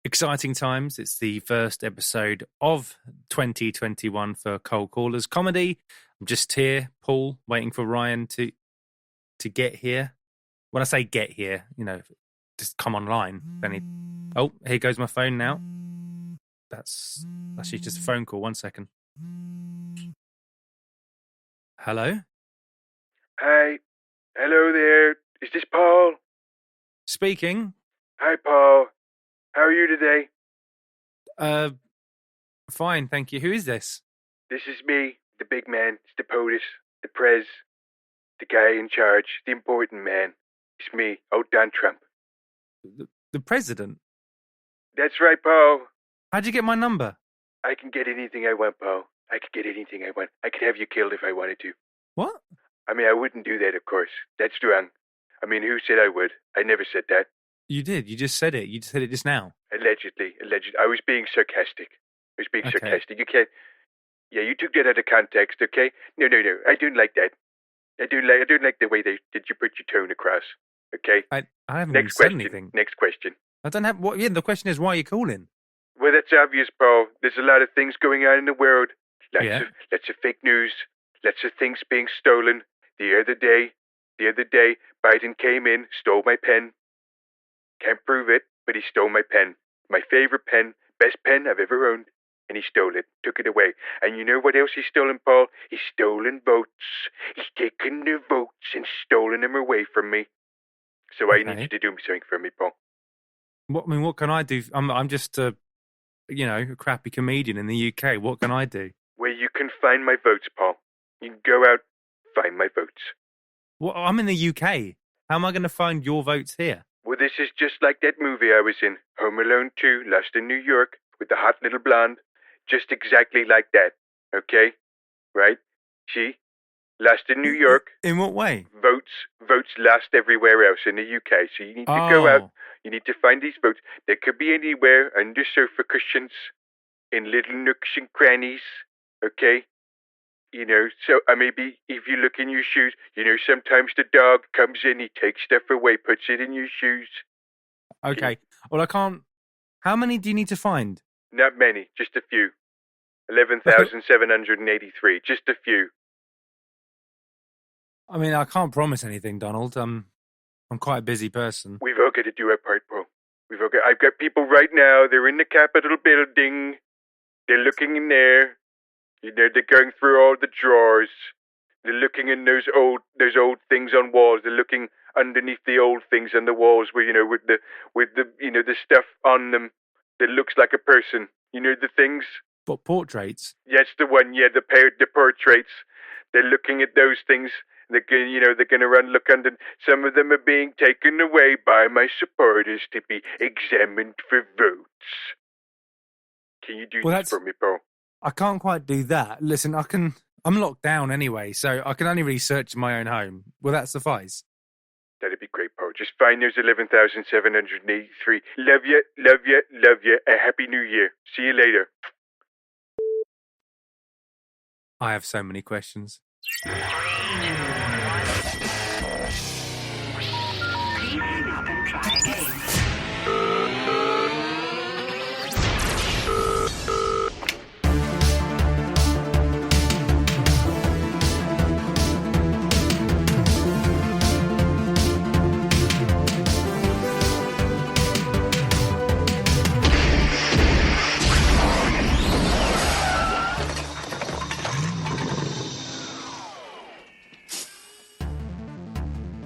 Exciting times. It's the first episode of 2021 for Cold Callers Comedy. I'm just here, Paul, waiting for Ryan to get here. When I say get here, just come online. Oh, here goes my phone now. That's actually just a phone call. 1 second. Hello? Hi. Hello there. Is this Paul? Speaking. Hi, Paul. How are you today? Fine, thank you. Who is this? This is me, the big man. It's the POTUS, the Prez, the guy in charge, the important man. It's me, old Don Trump. The president? That's right, Paul. How'd you get my number? I can get anything I want, Paul. I could get anything I want. I could have you killed if I wanted to. What? I mean, I wouldn't do that, of course. That's wrong. I mean, who said I would? I never said that. You did. You just said it. You just said it just now. Allegedly. I was being sarcastic. Okay. Sarcastic. You can't... Yeah, you took that out of context, okay? No. I don't like that. I don't like the way that you put your tone across, okay? I haven't even said anything. Next question. I don't have... What? Yeah, the question is, why are you calling? Well, that's obvious, Paul. There's a lot of things going on in the world. Lots of fake news. Lots of things being stolen. The other day, Biden came in, stole my pen. Can't prove it, but he stole my pen. My favorite pen, best pen I've ever owned. And he stole it, took it away. And you know what else he's stolen, Paul? He's stolen votes. He's taken the votes and stolen them away from me. So I need you to do something for me, Paul. What can I do? I'm just a crappy comedian in the UK. What can I do? Well, you can find my votes, Paul. You can go out, find my votes. Well, I'm in the UK. How am I going to find your votes here? Well, this is just like that movie I was in, Home Alone 2, Lost in New York, with the hot little blonde. Just exactly like that, okay? Right? See? Lost in New York. In what way? Votes lost everywhere else in the UK. So you need to go out. You need to find these votes. They could be anywhere, under sofa cushions, in little nooks and crannies, okay? So maybe if you look in your shoes, sometimes the dog comes in, he takes stuff away, puts it in your shoes. Okay. Well, I can't... How many do you need to find? Not many, just a few. 11,783, just a few. I mean, I can't promise anything, Donald. I'm quite a busy person. We've all got to do our part, Paul. I've got people right now, they're in the Capitol building. They're looking in there. They're going through all the drawers. They're looking in those old things on walls. They're looking underneath the old things on the walls where, with the stuff on them that looks like a person. The things. What, portraits? Yes, the one. Yeah, the portraits. They're looking at those things. They're going to look under. Some of them are being taken away by my supporters to be examined for votes. Can you do this for me, Paul? I can't quite do that. Listen, I'm locked down anyway, so I can only really search in my own home. Will that suffice? That'd be great, Paul. Just find those 11,783. Love you. A happy new year. See you later. I have so many questions. Please hang up and try again.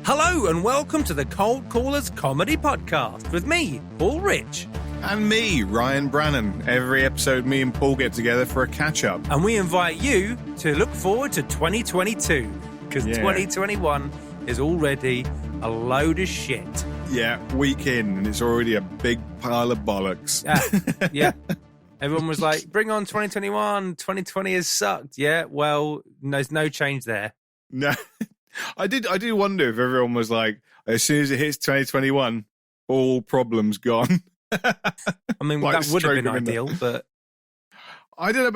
Hello and welcome to the Cold Callers Comedy Podcast with me, Paul Rich. And me, Ryan Brannan. Every episode, me and Paul get together for a catch-up. And we invite you to look forward to 2022, because 2021 is already a load of shit. Yeah, week in, and it's already a big pile of bollocks. Yeah. Everyone was like, bring on 2021, 2020 has sucked. Yeah, well, there's no change there. No. I did wonder if everyone was like, as soon as it hits 2021, all problems gone. I mean, like that would have been ideal, but I don't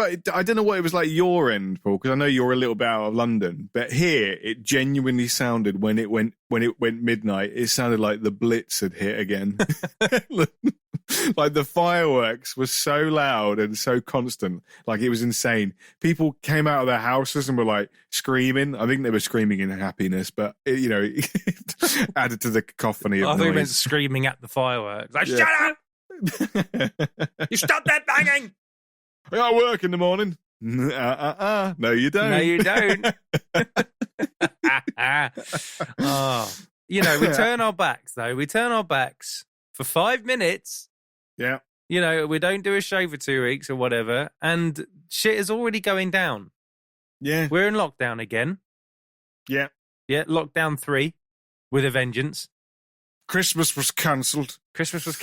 know what it was like your end, Paul, because I know you're a little bit out of London, but here it genuinely sounded when it went midnight, it sounded like the Blitz had hit again. Like the fireworks were so loud and so constant, like it was insane. People came out of their houses and were like screaming. I think they were screaming in happiness, but it added to the cacophony of I noise. thought you meant screaming at the fireworks. Like, shut up! You stop that banging! I got work in the morning. No, you don't. No, you don't. We turn our backs, though. We turn our backs for 5 minutes. Yeah. We don't do a show for 2 weeks or whatever, and shit is already going down. Yeah. We're in lockdown again. Yeah. Yeah, lockdown 3 with a vengeance. Christmas was cancelled. Christmas was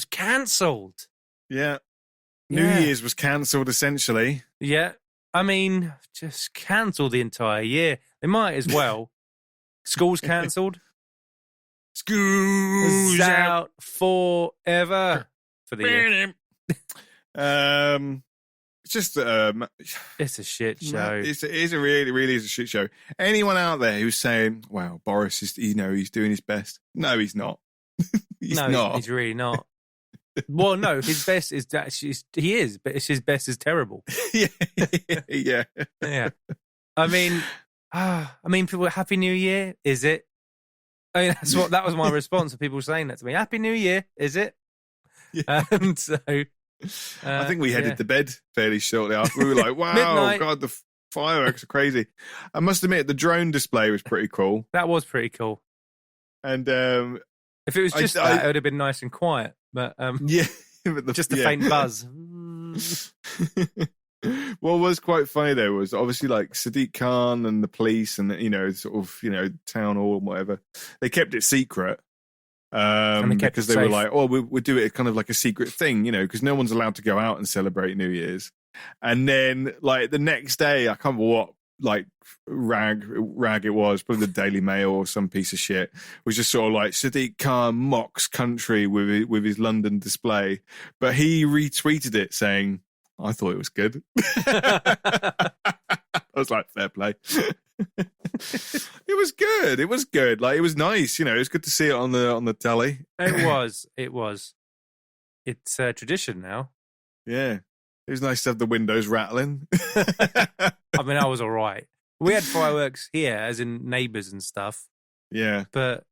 cancelled. Yeah. New Year's was cancelled, essentially. Yeah. I mean, just cancel the entire year. They might as well. School's cancelled. School's out forever for the year. It's just it's a shit show. It really is a shit show. Anyone out there who's saying, "Wow, Boris is he's doing his best"? No, he's not. He's not. He's really not. Well, no, his best is actually he is, but his best is terrible. yeah. I mean, people. Happy New Year, is it? I mean, that was my response to people saying that to me. Happy New Year, is it? Yeah. And so, I think we headed to bed fairly shortly after. We were like, "Wow, Midnight. God, the fireworks are crazy." I must admit, the drone display was pretty cool. That was pretty cool. And if it was just that, it would have been nice and quiet. But but just a faint buzz. What was quite funny though was obviously like Sadiq Khan and the police and town hall and whatever. They kept it secret because they were like, "Oh, we'll do it kind of like a secret thing," because no one's allowed to go out and celebrate New Year's. And then like the next day, I can't remember what like rag it was, probably the Daily Mail or some piece of shit, was just sort of like Sadiq Khan mocks country with his London display, but he retweeted it saying, "I thought it was good." I was like, fair play. It was good. Like it was nice. It was good to see it on the telly. It was. It's tradition now. Yeah. It was nice to have the windows rattling. I mean, I was all right. We had fireworks here, as in neighbours and stuff. Yeah. But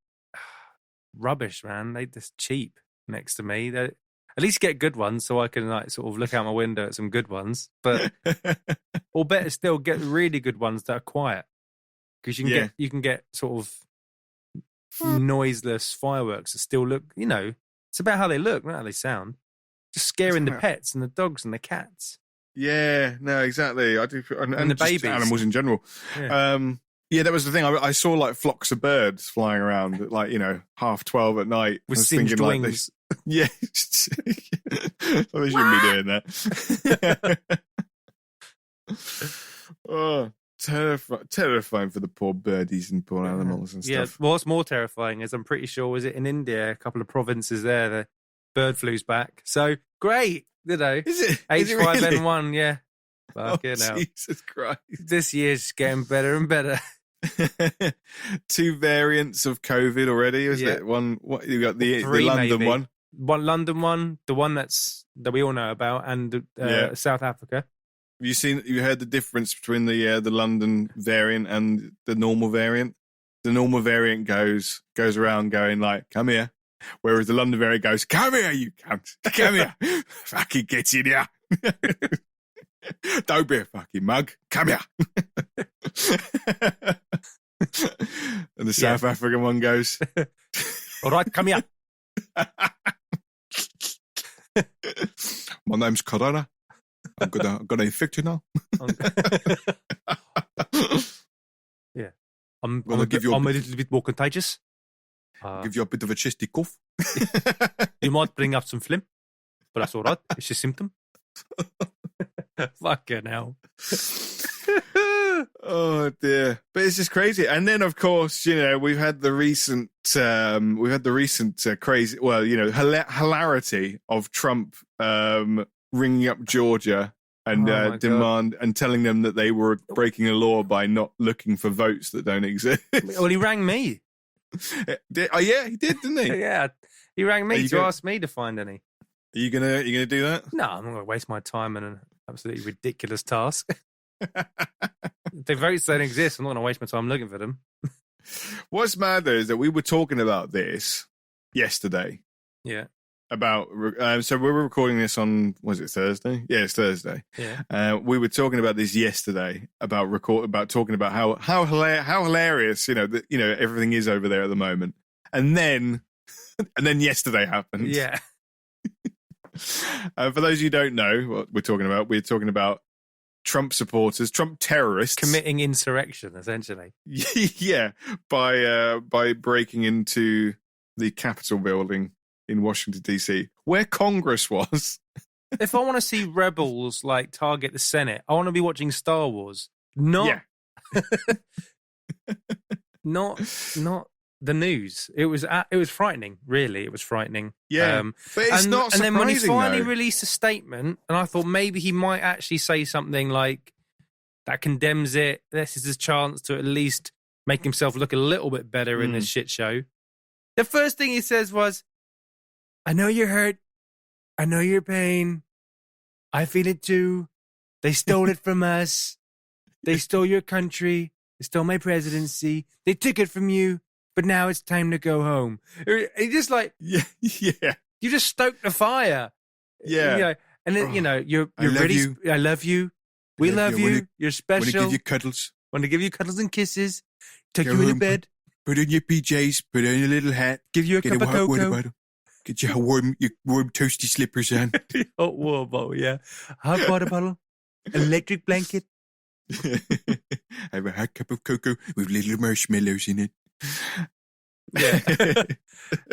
rubbish, man. They're just cheap next to me. At least get good ones so I can like sort of look out my window at some good ones. But or better still, get really good ones that are quiet. Because you can get sort of noiseless fireworks that still look, it's about how they look, not how they sound. Just scaring the pets and the dogs and the cats. Yeah, no, exactly. I do, and the babies, animals in general. Yeah. That was the thing. I saw like flocks of birds flying around at like 12:30 at night with singed wings. Yeah, well, they shouldn't be doing that. Oh, terrifying for the poor birdies and poor animals and stuff. Yeah, what's more terrifying is I'm pretty sure, was it in India, a couple of provinces there, the bird flu's back. So great, Is it? H5N1, really? yeah. Fucking hell. Jesus Christ. This year's getting better and better. 2 variants of COVID already, is it? One, what you got the London maybe. one. One London one, the one that we all know about, and South Africa. Have you heard the difference between the London variant and the normal variant? The normal variant goes around going like, "Come here," whereas the London variant goes, "Come here, you cunt! Come here, fucking get in here! Don't be a fucking mug! Come here!" And the South African one goes, "All right, come here." "My name's Corona. I'm gonna infect you now." Yeah, I'm a little bit more contagious. Give you a bit of a chesty cough. You might bring up some phlegm, but that's all right. It's a symptom. Fucking hell. Oh dear, but it's just crazy. And then, of course, we've had the recent crazy, hilarity of Trump ringing up Georgia and demand and telling them that they were breaking a law by not looking for votes that don't exist. Well, he rang me. Yeah, he did, didn't he? Yeah, he rang me to ask me to find any. Are you gonna do that? No, I'm not going to waste my time on an absolutely ridiculous task. If the votes don't exist, I'm not going to waste my time looking for them. What's mad though is that we were talking about this yesterday. Yeah. About so we were recording this on, was it Thursday? Yeah, it's Thursday. Yeah. We were talking about this yesterday about talking about how hilarious everything is over there at the moment, and then yesterday happened. Yeah. For those who don't know what we're talking about Trump supporters, Trump terrorists committing insurrection, essentially. Yeah, by breaking into the Capitol building in Washington, D.C., where Congress was. If I want to see rebels target the Senate, I want to be watching Star Wars. Not the news. It was frightening. Really, it was frightening. Yeah, but it's not surprising. And then when he finally released a statement, and I thought maybe he might actually say something like that condemns it. This is his chance to at least make himself look a little bit better in this shit show. The first thing he says was, "I know you're hurt. I know your pain. I feel it too. They stole it from us. They stole your country. They stole my presidency. They took it from you. But now it's time to go home." He just yeah. You just stoked the fire. Yeah. And then, you're really, I love you. We love you. You're special. Want to give you cuddles. Want to give you cuddles and kisses. Take you into bed. Put on your PJs. Put on your little hat. Give you a cup of cocoa. Get your warm toasty slippers on. Hot water bottle, yeah. Hot water bottle. Electric blanket. Have a hot cup of cocoa with little marshmallows in it. Yeah.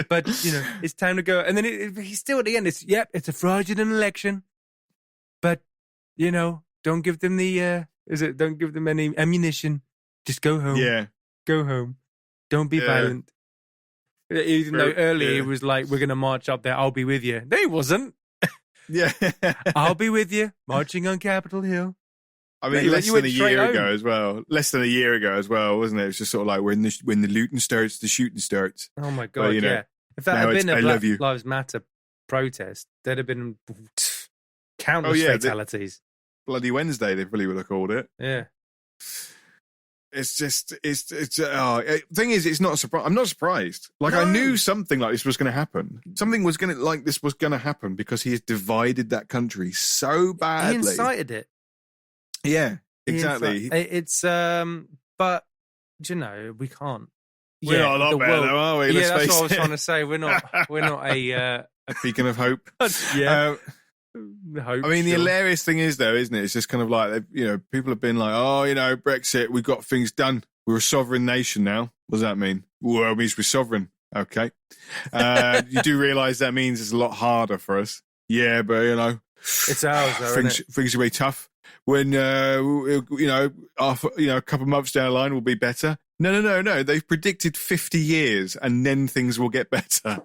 But, it's time to go. And then he's still at the end. It's a fraudulent election. But, don't give them don't give them any ammunition. Just go home. Yeah. Go home. Don't be violent. Even though earlier he was like, we're going to march up there. I'll be with you. No, he wasn't. Yeah. I'll be with you. Marching on Capitol Hill. I mean, less than a year ago as well, wasn't it? It was just sort of like when the looting starts, the shooting starts. Oh my God, yeah. If that had been a Black Lives Matter protest, there'd have been countless fatalities. Bloody Wednesday, they probably would have called it. Yeah. It's just, thing is, it's not a surprise. I'm not surprised. I knew something like this was going to happen. Something was going to happen because he has divided that country so badly. He incited it. Yeah, exactly. It's but we can't. We're not a lot better, though, are we? Yeah, that's what I was trying to say. We're not a beacon of hope. Yeah. I mean, the hilarious thing is, though, isn't it? It's just kind of like, people have been like, Brexit, we got things done. We're a sovereign nation now. What does that mean? Well, it means we're sovereign. Okay. You do realise that means it's a lot harder for us. Yeah, but, it's ours, though, isn't it? Things will be tough. When, a couple of months down the line will be better. No. They've predicted 50 years and then things will get better.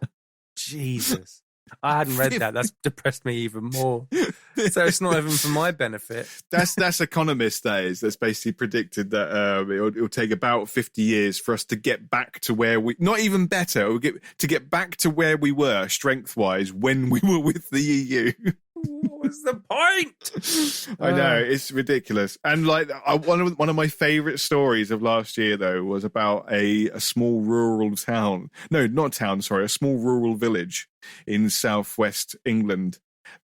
Jesus. I hadn't read that. That's depressed me even more. So it's not even for my benefit. That's Economist days. That's basically predicted that it'll take about 50 years for us to get back to where not even better, to get back to where we were strength-wise when we were with the EU. What was the point? I know, it's ridiculous. And one of my favourite stories of last year, though, was about a small rural town. No, not town, sorry, a small rural village in southwest England.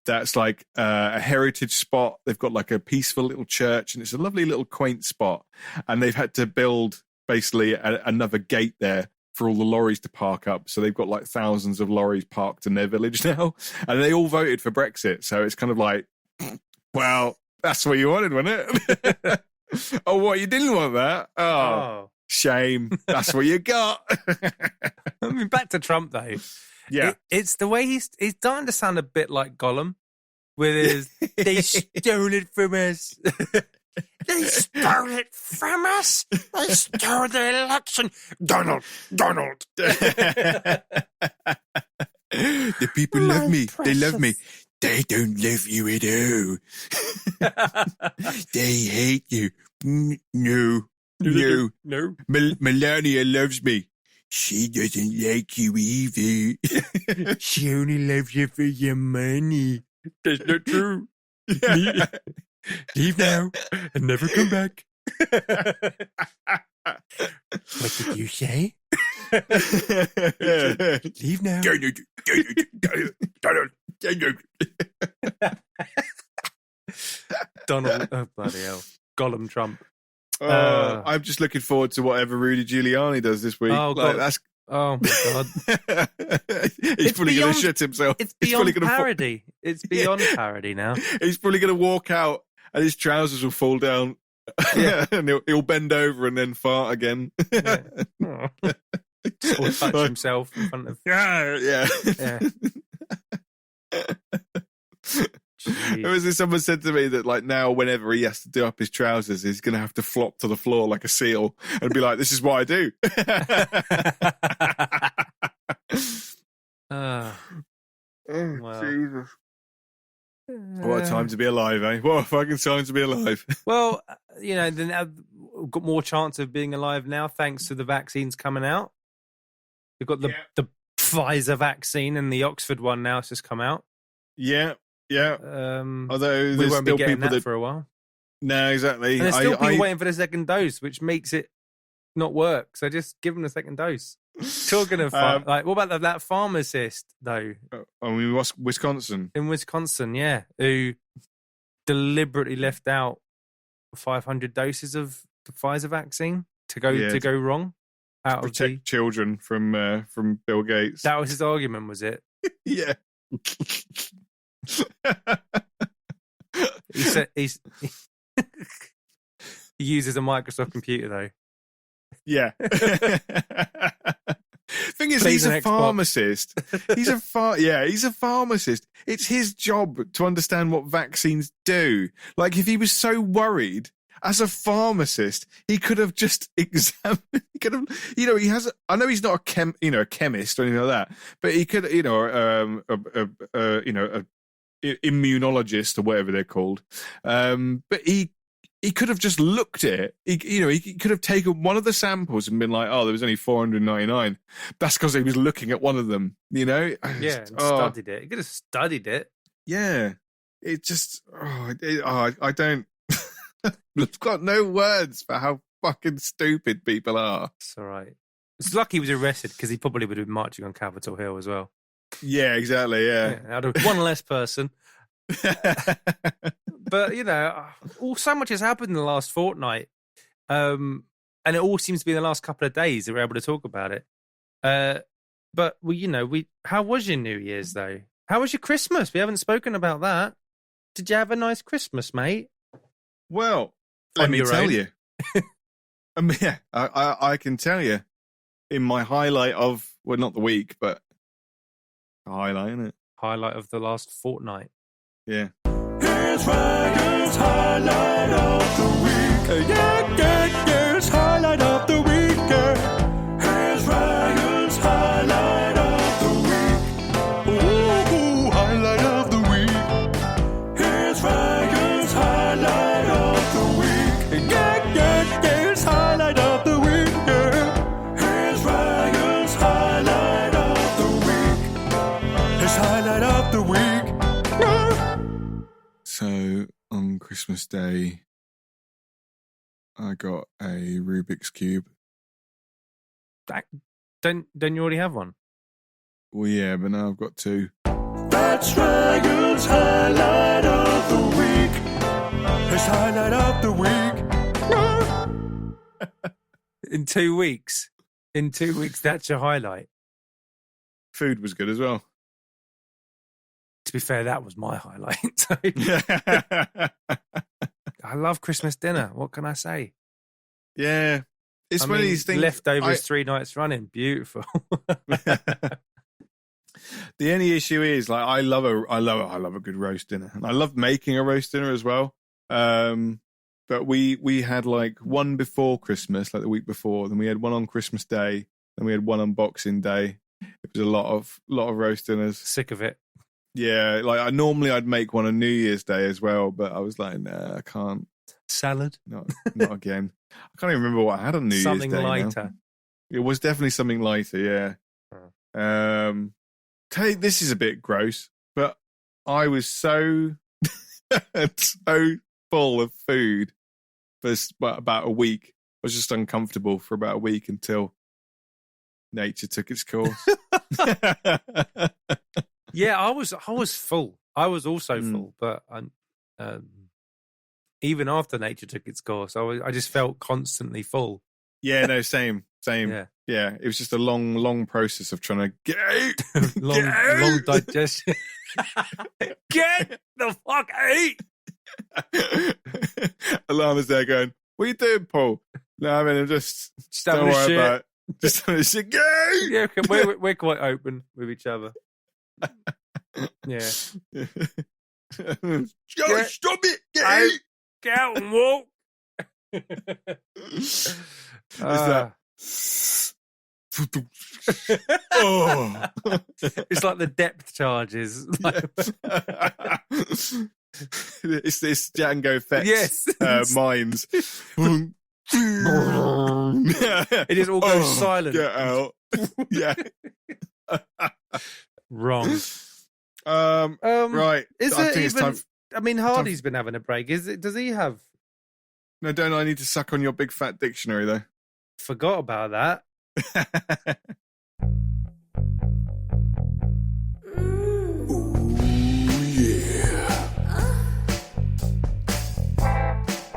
That's like a heritage spot. They've got a peaceful little church, and it's a lovely little quaint spot. And they've had to build basically another gate there for all the lorries to park up. So they've got thousands of lorries parked in their village now. And they all voted for Brexit. So it's kind of like, well, that's what you wanted, wasn't it? Oh, what? You didn't want that? Oh. Shame. That's what you got. I mean, back to Trump, though. Yeah. It's the way he's starting to sound a bit like Gollum with his, they stole it from us. They stole it from us. They stole the election. Donald. The people love me. Precious. They love me. They don't love you at all. They hate you. No. Melania loves me. She doesn't like you either. She only loves you for your money. That's not true. Leave now and never come back. What did you say? Leave now. Donald, oh bloody hell, Gollum Trump. I'm just looking forward to whatever Rudy Giuliani does this week. Oh, like, God. Oh my God. He's probably going to shit himself. It's beyond parody. It's beyond parody now. He's probably going to walk out and his trousers will fall down. Yeah. And he'll bend over and then fart again. Yeah. Oh. Or touch himself in front of. Yeah. Someone said to me that like now whenever he has to do up his trousers, he's going to have to flop to the floor like a seal and be like, "This is what I do." Wow. Jesus. What a time to be alive, eh? What a fucking time to be alive. Well, then we've got more chance of being alive now thanks to the vaccines coming out. We've got the Pfizer vaccine and the Oxford one now. It's just come out. Yeah. Although we won't be still getting people that for a while. No, exactly. And there's still people waiting for the second dose, which makes it not work. So just give them the second dose. Talking of what about that pharmacist though? Wisconsin. In Wisconsin, yeah, who deliberately left out 500 doses of the Pfizer vaccine to go wrong. Out to protect children from Bill Gates. That was his argument, was it? Yeah. He said he uses a Microsoft computer though. Yeah. Thing is, he's a pharmacist. He's a pharmacist. It's his job to understand what vaccines do. Like, if he was so worried as a pharmacist, he could have just examined. He could have, he has. I know he's not a chemist or anything like that, but he could, immunologist or whatever they're called. But he could have just looked at it. He could have taken one of the samples and been like, "Oh, there was only 499." That's because he was looking at one of them. Yeah, and studied it. He could have studied it. Yeah, it just. I don't. I've got no words for how fucking stupid people are. It's all right. It's lucky he was arrested because he probably would have been marching on Capitol Hill as well. Yeah, exactly. Yeah, out of one less person. But so much has happened in the last fortnight, and it all seems to be in the last couple of days that we're able to talk about it. But how was your New Year's though? How was your Christmas? We haven't spoken about that. Did you have a nice Christmas, mate? Well, let me tell you. I can tell you in my highlight of not the week, but a highlight, isn't it? Highlight of the last fortnight. Yeah. Here's Ryan's highlight of the week. Here's highlight of the week. Here's Ryan's highlight of the week. Ooh, highlight of the week. Here's Ryan's highlight of the week. Here's highlight of the week. Here's Ryan's highlight of the week. His highlight of the week. So on Christmas Day, I got a Rubik's Cube. Don't you already have one? Well, yeah, but now I've got two. That's Ryan's highlight of the week. His highlight of the week. In 2 weeks. In 2 weeks, that's your highlight. Food was good as well. To be fair, that was my highlight. So. I love Christmas dinner. What can I say? Yeah. It's one of these things. Leftovers 3 nights running. Beautiful. The only issue is, like, I love a good roast dinner. And I love making a roast dinner as well. But we had like one before Christmas, like the week before. Then we had one on Christmas Day. Then we had one on Boxing Day. It was a lot of roast dinners. Sick of it. Yeah, like I'd make one on New Year's Day as well, but I was like, nah, I can't. Salad? Not again. I can't even remember what I had on New Year's Day. Something lighter. It was definitely something lighter, yeah. This is a bit gross, but I was so full of food for about a week. I was just uncomfortable for about a week until nature took its course. Yeah, I was full. I was also full, but even after nature took its course, I just felt constantly full. Yeah, no, same. Yeah, it was just a long process of trying to get out. long digestion. Get the fuck out! Alana's there going, "What are you doing, Paul?" No, I mean, I'm just having a shit. About it. Just having a shit. Go! Yeah, we're quite open with each other. Yeah. Stop it! Get out and walk. Oh. It's like the depth charges. It's this Django Fett's mines. It just all goes silent. Get out. Yeah. Wrong. Right. Is I it think it's even? time I mean, Hardy's been having a break. Does he have? No, don't I need to suck on your big fat dictionary though? Forgot about that.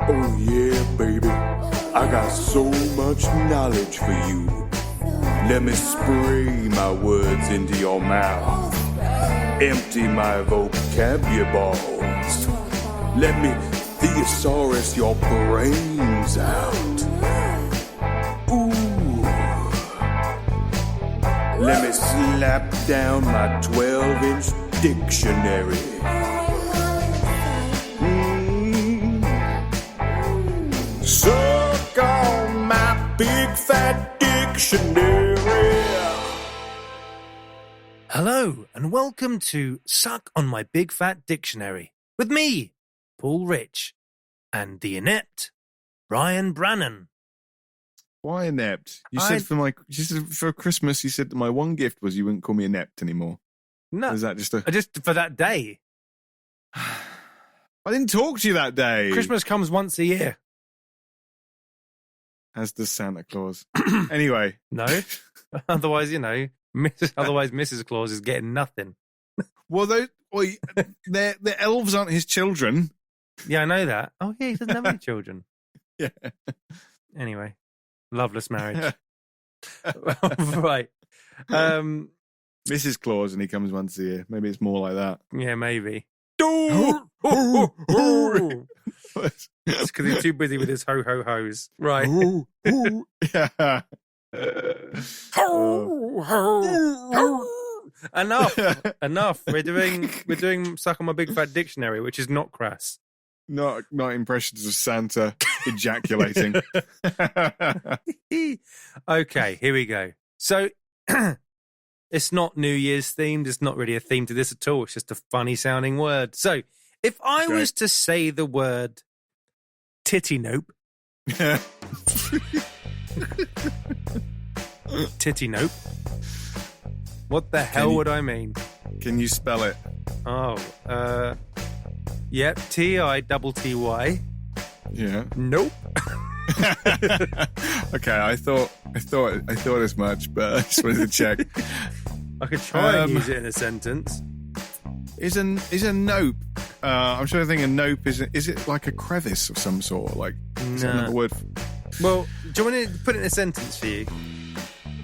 Oh yeah, baby, I got so much knowledge for you. Let me spray my words into your mouth. Empty my vocabulary balls. Let me thesaurus your brains out. Ooh. Let me slap down my 12-inch dictionary. Suck on my big fat dictionary. Hello, and welcome to Suck on My Big Fat Dictionary with me, Paul Rich, and the inept Ryan Brannan. Why inept? You said for Christmas. You said that my one gift was you wouldn't call me inept anymore. No, is that just for that day? I didn't talk to you that day. Christmas comes once a year. As does Santa Claus. Anyway. No. Otherwise, Mrs. Claus is getting nothing. Well, their elves aren't his children. Yeah, I know that. Oh, yeah, he doesn't have any children. Yeah. Anyway, loveless marriage. Right. Mrs. Claus, and he comes once a year. Maybe it's more like that. Yeah, maybe. It's because he's too busy with his ho-ho-hos. Right. Yeah. Enough. We're doing Suck on My Big Fat Dictionary, which is not crass. Not impressions of Santa ejaculating. Okay, here we go. So it's not New Year's themed. It's not really a theme to this at all. It's just a funny sounding word. So if I was to say the word titty nope. Titty nope. What the hell would I mean? Can you spell it? Oh, yep, T-I-double-T-Y. Yeah. Nope. Okay, I thought as much, but I just wanted to check. I could try and use it in a sentence. Is a nope? I'm trying to think. A nope is it like a crevice of some sort? Like is that another word? Well, do you want to put it in a sentence for you?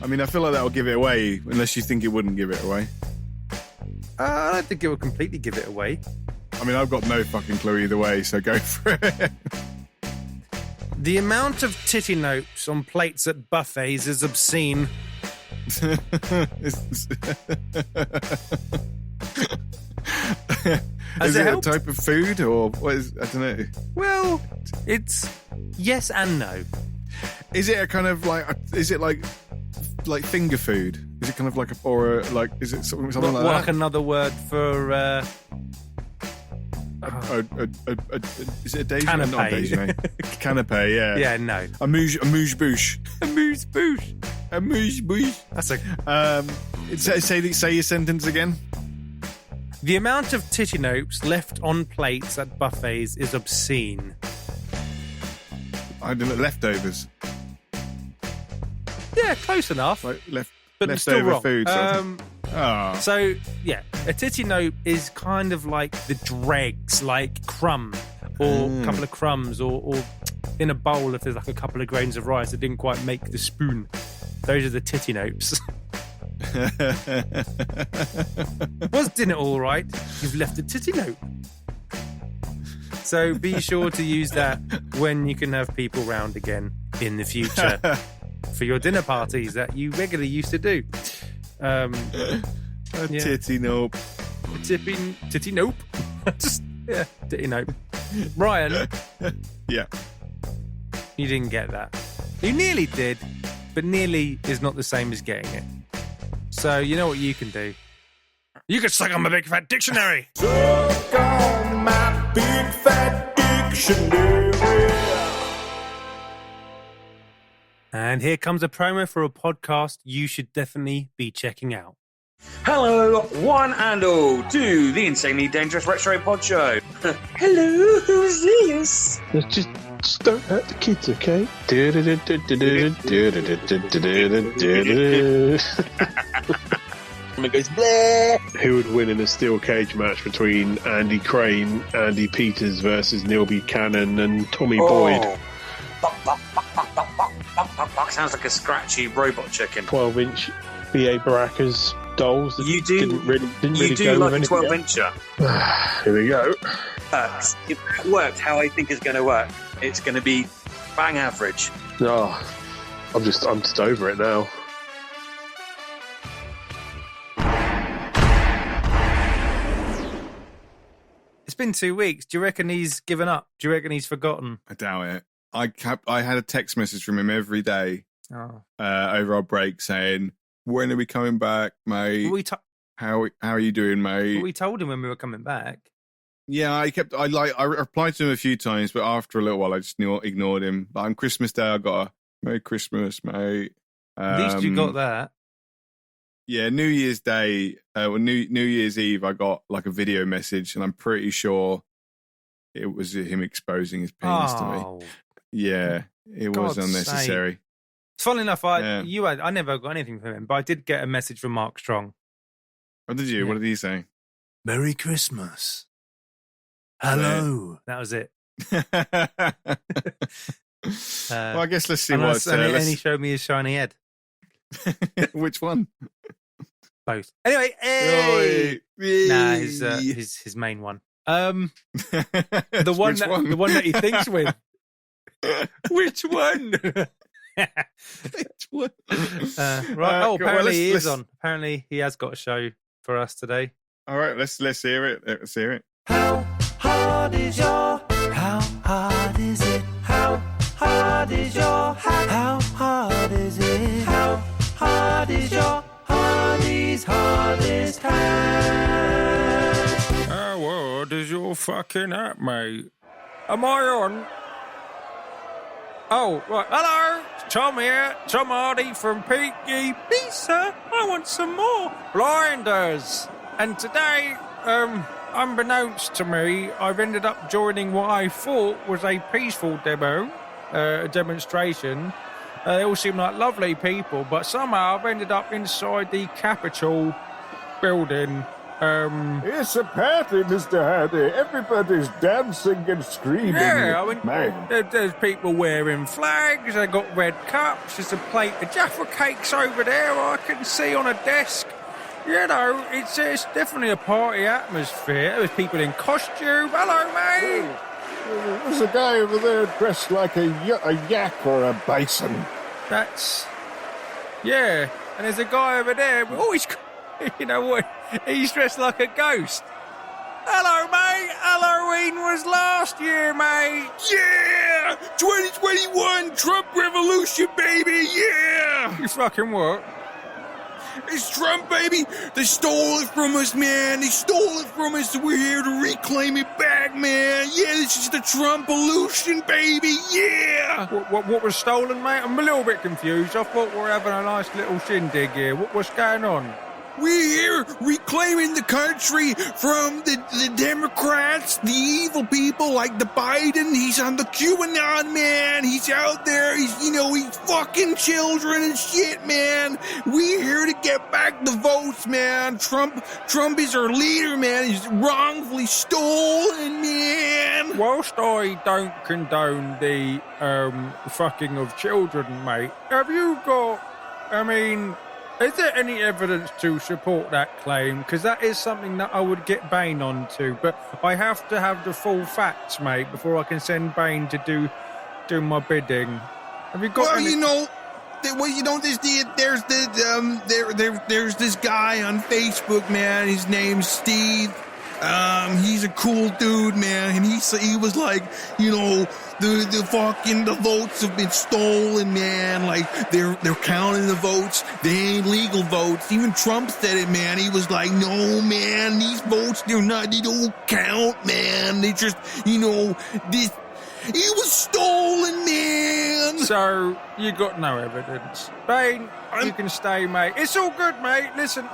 I mean, I feel like that will give it away, unless you think it wouldn't give it away. I don't think it will completely give it away. I mean, I've got no fucking clue either way, so go for it. The amount of titty nopes on plates at buffets is obscene. Is it a type of food, or what is? I don't know. Well, it's yes and no. Is it a kind of like? Is it like finger food? Is it kind of like is it something like that? Like another word for? Is it a daisy? Canapé. Not a daisy, no. Canapé, yeah. Yeah, no. A mouche bouche. A mouche bouche. A moosh boosh. That's a... Say your sentence again. The amount of titty nopes left on plates at buffets is obscene. I don't know, leftovers. Yeah, close enough. Like but still leftover wrong. food. So, yeah, a titty nope is kind of like the dregs, like crumb, or a couple of crumbs, or in a bowl if there's like a couple of grains of rice that didn't quite make the spoon. Those are the titty nopes. Was dinner all right? You've left a titty nope. So be sure to use that when you can have people round again in the future for your dinner parties that you regularly used to do. Titty nope. Titty nope. Titty nope. Ryan. Yeah. You didn't get that. You nearly did, but nearly is not the same as getting it. So you know what you can do? You can suck on my big fat dictionary. Suck on my big fat dictionary. And here comes a promo for a podcast you should definitely be checking out. Hello, one and all, to the Insanely Dangerous Retro Pod Show. Hello, who's this? Just don't hurt the kids, okay? And it goes, bleh. Who would win in a steel cage match between Andy Crane, Andy Peters versus Neil Buchanan and Tommy Boyd? Sounds like a scratchy robot chicken. 12-inch B.A. Baracus dolls that didn't really go like with a 12-incher. Here we go. If that worked how I think it's going to work, it's going to be bang average. Oh, I'm just over it now. It's been 2 weeks. Do you reckon he's given up? Do you reckon he's forgotten? I doubt it. I had a text message from him every day over our break saying, "When are we coming back, mate? How are you doing, mate?" We told him when we were coming back. Yeah, I replied to him a few times, but after a little while, I just ignored him. But on Christmas Day, I got a "Merry Christmas, mate." At least you got that. Yeah, New Year's Day, New Year's Eve, I got like a video message, and I'm pretty sure it was him exposing his penis to me. Yeah, it was unnecessary. Sake. Funnily enough, I never got anything from him, but I did get a message from Mark Strong. Oh, did you? Yeah. What did he say? Merry Christmas. Hello. That was it. Well, I guess let's see what. And he showed me his shiny head. Which one? Both. Anyway, hey! Nah, his main one. The one that he thinks with. Which one? Which one? Right. Apparently he is on. Apparently he has got a show for us today. All right, let's hear it. Let's hear it. How hard is your? How hard is it? How hard is your? How hard is it? How hard is your? Hardy's hardest hand. How hard is your fucking hat, mate? Am I on? Oh, right. Hello, Tom here. Tom Hardy from Peaky. Please, sir, I want some more blinders. And today, unbeknownst to me, I've ended up joining what I thought was a peaceful demonstration. They all seem like lovely people, but somehow I've ended up inside the Capitol building. It's a party, Mr. Hardy. Everybody's dancing and screaming. Yeah, I mean, man. There's people wearing flags. They got red cups. There's a plate of Jaffa cakes over there I can see on a desk. You know, it's definitely a party atmosphere. There's people in costume. Hello, mate. There's a guy over there dressed like a yak or a bison. Yeah. And there's a guy over there. Oh, you know what? He's dressed like a ghost. Hello, mate. Halloween was last year, mate. Yeah! 2021 Trump Revolution, baby! Yeah! You fucking what? It's Trump, baby. They stole it from us, man. They stole it from us. We're here to reclaim it back, man. Yeah, this is the Trump-olution, baby. Yeah. What was stolen, mate? I'm a little bit confused. I thought we were having a nice little shindig here. What's going on? We're here reclaiming the country from the Democrats, the evil people like the Biden. He's on the QAnon, man. He's out there. He's fucking children and shit, man. We're here to get back the votes, man. Trump is our leader, man. He's wrongfully stolen, man. Whilst I don't condone the fucking of children, mate, have you got, is there any evidence to support that claim? Because that is something that I would get Bane onto, but I have to have the full facts, mate, before I can send Bane to do my bidding. Have you got? There's this guy on Facebook, man. His name's Steve. He's a cool dude, man, and he was like, the votes have been stolen, man. Like they're counting the votes. They ain't legal votes. Even Trump said it, man. He was like, no, man, these votes they don't count, man. They just, it was stolen, man. So you got no evidence, Bane. You can stay, mate. It's all good, mate. Listen,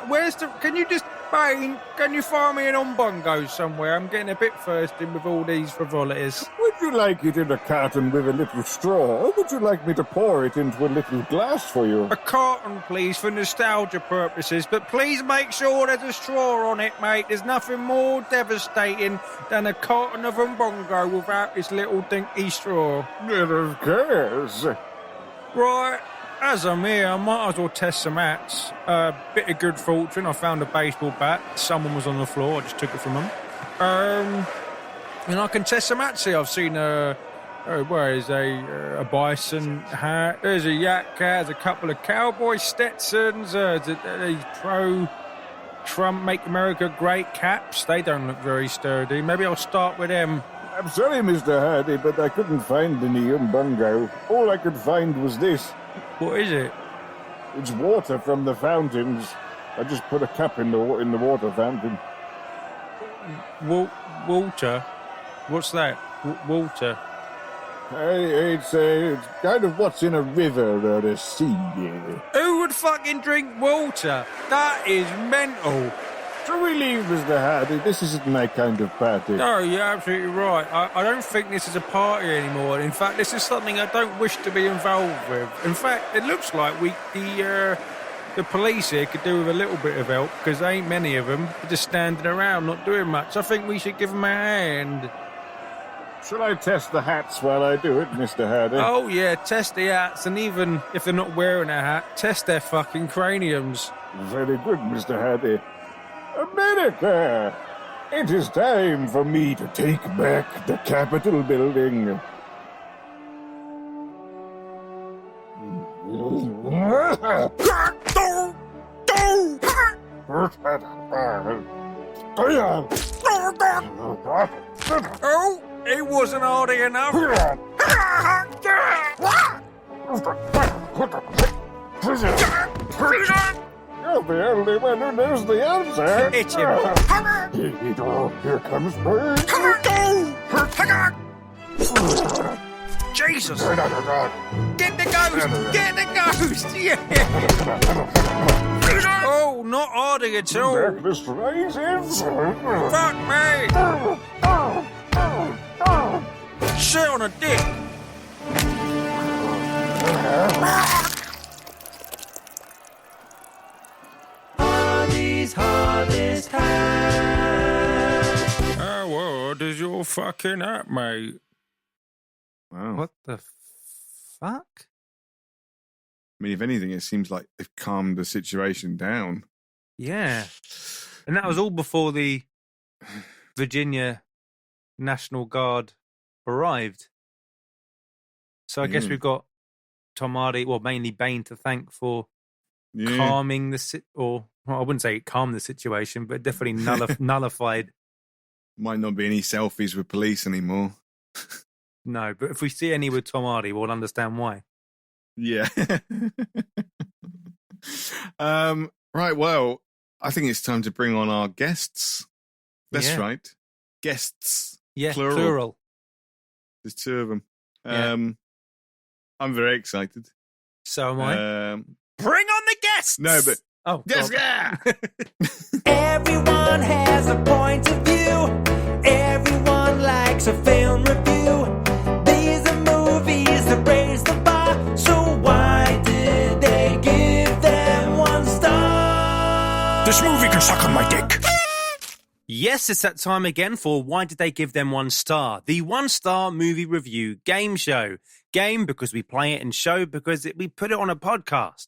Bane, can you find me an umbongo somewhere? I'm getting a bit thirsty with all these frivolities. Would you like it in a carton with a little straw, or would you like me to pour it into a little glass for you? A carton, please, for nostalgia purposes, but please make sure there's a straw on it, mate. There's nothing more devastating than a carton of umbongo without its little dinky straw. Well, of course. Right. As I'm here, I might as well test some hats. Bit of good fortune, I found a baseball bat. Someone was on the floor, I just took it from them. And I can test some hats here. I've seen a bison hat. There's a yak hat. There's a couple of cowboy Stetsons. These pro-Trump Make America Great caps. They don't look very sturdy. Maybe I'll start with them. I'm sorry, Mr. Hardy, but I couldn't find any umbongo. All I could find was this. What is it? It's water from the fountains. I just put a cup in the water fountain. Water? What's that? Water? It's kind of what's in a river or a sea. Who would fucking drink water? That is mental. Shall we leave, Mr. Hardy? This isn't my kind of party. No, you're absolutely right. I don't think this is a party anymore. In fact, this is something I don't wish to be involved with. In fact, it looks like the police here could do with a little bit of help, because there ain't many of them. They're just standing around, not doing much. I think we should give them a hand. Shall I test the hats while I do it, Mr. Hardy? Oh, yeah, test the hats, and even if they're not wearing a hat, test their fucking craniums. Very good, Mr. Hardy. America! It is time for me to take back the Capitol building. Oh, it wasn't hardy enough. You're the only one who knows the answer. Hit him. Here comes Bane. Jesus! Get the ghost! Get the ghost! Yeah! Oh, not hardy at all. Darkness rises. Fuck me! Shit on a dick! Hardest hat. How old is your fucking hat, mate? Wow. What the fuck? I mean, if anything, it seems like they've calmed the situation down. Yeah. And that was all before the Virginia National Guard arrived. So I guess we've got Tom Hardy, well, mainly Bane to thank for calming the I wouldn't say it calmed the situation, but definitely nullified. Might not be any selfies with police anymore. No, but if we see any with Tom Hardy, we'll understand why. Yeah. Right, well, I think it's time to bring on our guests. That's right. Guests. Yeah, plural. There's two of them. Yeah. I'm very excited. So am I. Bring on the guests! No, but... Oh, yes, yeah! Everyone has a point of view. Everyone likes a film review. These are movies that raise the bar. So why did they give them 1 star? This movie can suck on my dick. Yes, it's that time again for Why Did They Give Them 1 Star? The 1-star movie review game show. Game because we play it, and show because we put it on a podcast.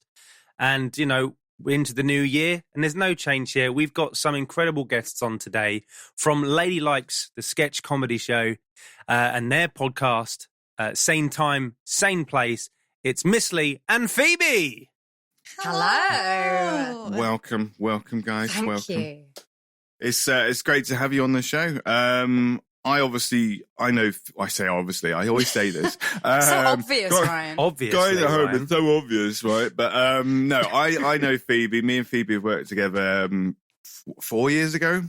And, you know, we're into the new year, and there's no change here. We've got some incredible guests on today from Lady Likes, the sketch comedy show, and their podcast, Same Time, Same Place. It's Miss Lee and Phoebe. Hello. Welcome, guys. Thank you. It's great to have you on the show. I always say this. So obvious, Ryan. Obviously, guys at home, Ryan. it's so obvious, right? But no, I know Phoebe. Me and Phoebe have worked together 4 years ago.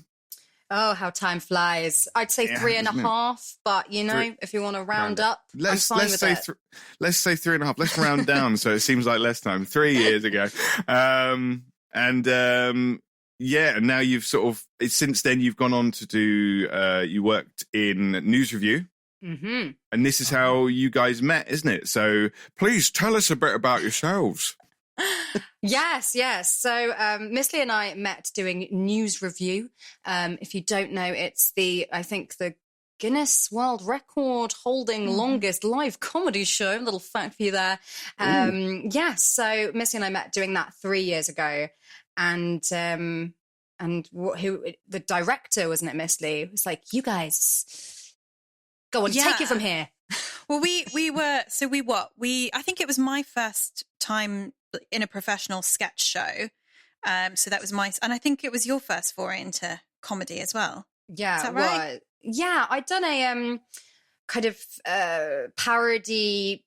Oh, how time flies. I'd say 3.5, but, you know, if you want to round up, let's I'm fine with say it. let's say 3.5. Let's round down so it seems like less time. 3 years ago. Yeah, and now you've since then you've gone on to do, you worked in news review. Mm-hmm. And this is how you guys met, isn't it? So please tell us a bit about yourselves. Yes. So Miss Lee and I met doing news review. If you don't know, it's I think the Guinness World Record holding longest live comedy show. Little fact for you there. Yes, so Miss Lee and I met doing that 3 years ago. And the director, wasn't it, Miss Lee? It was like, you guys, go on, take it from here. Well, I think it was my first time in a professional sketch show. So that was and I think it was your first foray into comedy as well. Yeah. Is that right? Well, yeah, I'd done a kind of parody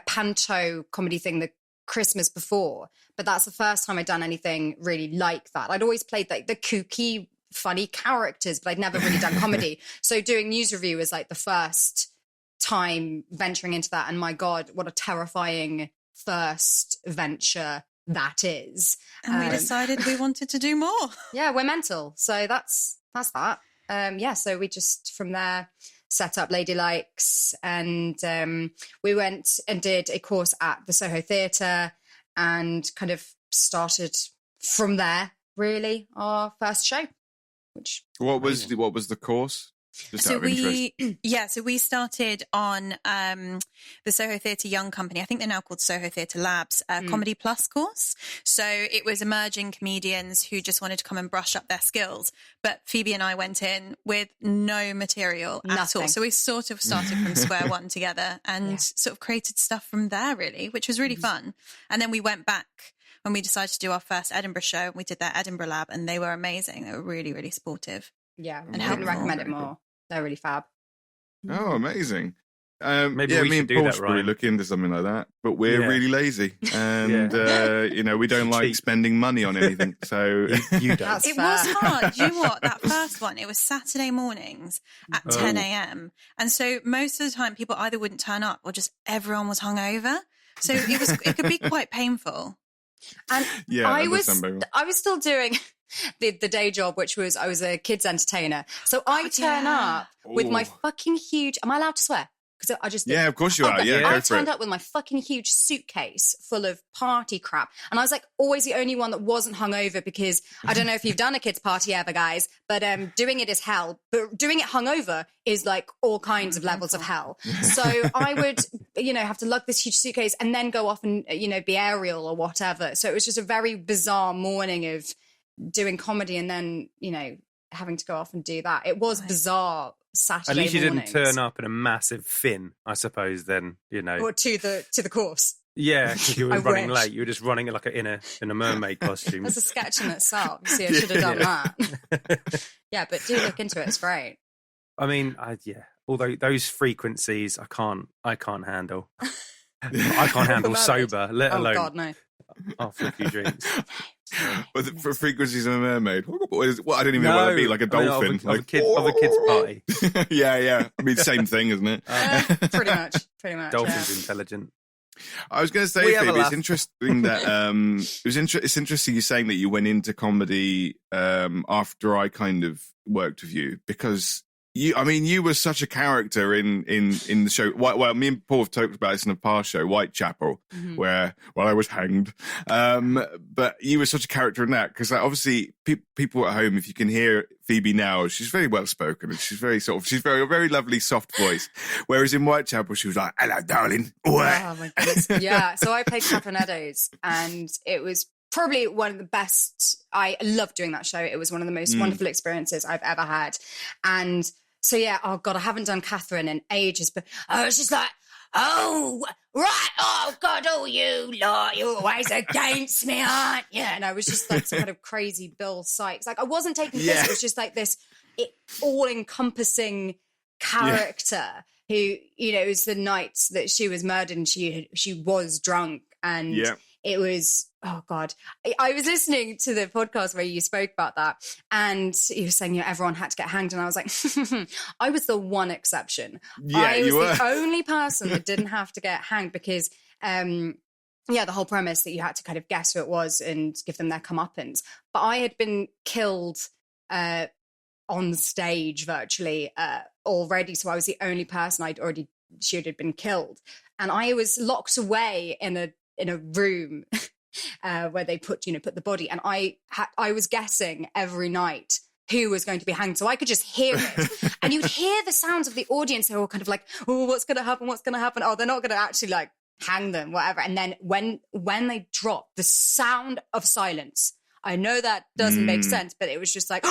panto comedy thing the Christmas before, but that's the first time I'd done anything really like that. I'd always played like the kooky, funny characters, but I'd never really done comedy. So doing news review was like the first time venturing into that. And my God, what a terrifying first venture that is. And we decided we wanted to do more. Yeah, we're mental. So that's that. So we just from there set up Lady Likes, and we went and did a course at the Soho Theatre and kind of started from there, really, our first show. What was the course? Just out of interest. So we started on the Soho Theatre Young Company. I think they're now called Soho Theatre Labs, Comedy Plus course. So it was emerging comedians who just wanted to come and brush up their skills. But Phoebe and I went in with no material at all. So we sort of started from square one together and sort of created stuff from there, really, which was really fun. And then we went back when we decided to do our first Edinburgh show. We did that Edinburgh Lab, and they were amazing. They were really, really supportive. Yeah, and I couldn't recommend it more. They're really fab. Oh, amazing. Maybe we me should and do Paul that, should probably Ryan. look into something like that, but we're really lazy, and we don't like Cheap. spending money on anything. So you don't. It was hard. You know what? That first one, it was Saturday mornings at 10 a.m. And so most of the time people either wouldn't turn up or just everyone was hungover. So it could be quite painful. And yeah, I was still doing the day job, which was I was a kids entertainer. So I turn up with my fucking huge. Am I allowed to swear? Because I just of course you are. Okay. Yeah, I go for turned it. up with my fucking huge suitcase full of party crap, and I was like always the only one that wasn't hungover because I don't know if you've done a kids party ever, guys, but doing it is hell. But doing it hungover is like all kinds of levels of hell. So I would, have to lug this huge suitcase and then go off and be aerial or whatever. So it was just a very bizarre morning of doing comedy and then having to go off and do that. It was bizarre. Saturday At least you mornings. didn't turn up in a massive fin, I suppose. Then or to the course. Yeah, because you were I running wish. late. You were just running like in a mermaid costume. That's a sketch in itself. See, I should have done that. Yeah, but do look into it. It's great. I mean, although those frequencies, I can't handle. I can't handle sober, let alone God, no. after a few drinks. But for frequencies of a mermaid, what I don't even know what it'd be, like a dolphin. Of a kid's party. Yeah. I mean, same thing, isn't it? Pretty much. Dolphin's intelligent. I was going to say, Phoebe, it's interesting that it's interesting you saying that you went into comedy after I kind of worked with you, because you were such a character in the show. Well, me and Paul have talked about this in a past show, Whitechapel, where I was hanged. But you were such a character in that, because obviously people at home, if you can hear Phoebe now, she's very well spoken and she's very very lovely, soft voice. Whereas in Whitechapel, she was like, "Hello, darling." Oh my goodness. Yeah. So I played Catherine Eddowes, and it was probably one of the best. I loved doing that show. It was one of the most wonderful experiences I've ever had. And so, yeah, oh God, I haven't done Catherine in ages, but I was just like, oh, right, oh God, oh, you lot, you're always against me, aren't you? And I was just like some kind of crazy Bill Sykes. Like, I wasn't taking this, it was just like this all-encompassing character who, it was the night that she was murdered and she was drunk, and it was, oh God. I was listening to the podcast where you spoke about that, and you were saying, everyone had to get hanged. And I was like, I was the one exception. I was the only person that didn't have to get hanged, because, the whole premise that you had to kind of guess who it was and give them their comeuppance. But I had been killed on stage virtually already. So I was the only person she had been killed. And I was locked away in a room where they put the body, and I was guessing every night who was going to be hanged, so I could just hear it. And you'd hear the sounds of the audience. They were all kind of like, oh, what's going to happen? Oh, they're not going to actually like hang them, whatever. And then when they dropped, the sound of silence, I know that doesn't make sense, but it was just like,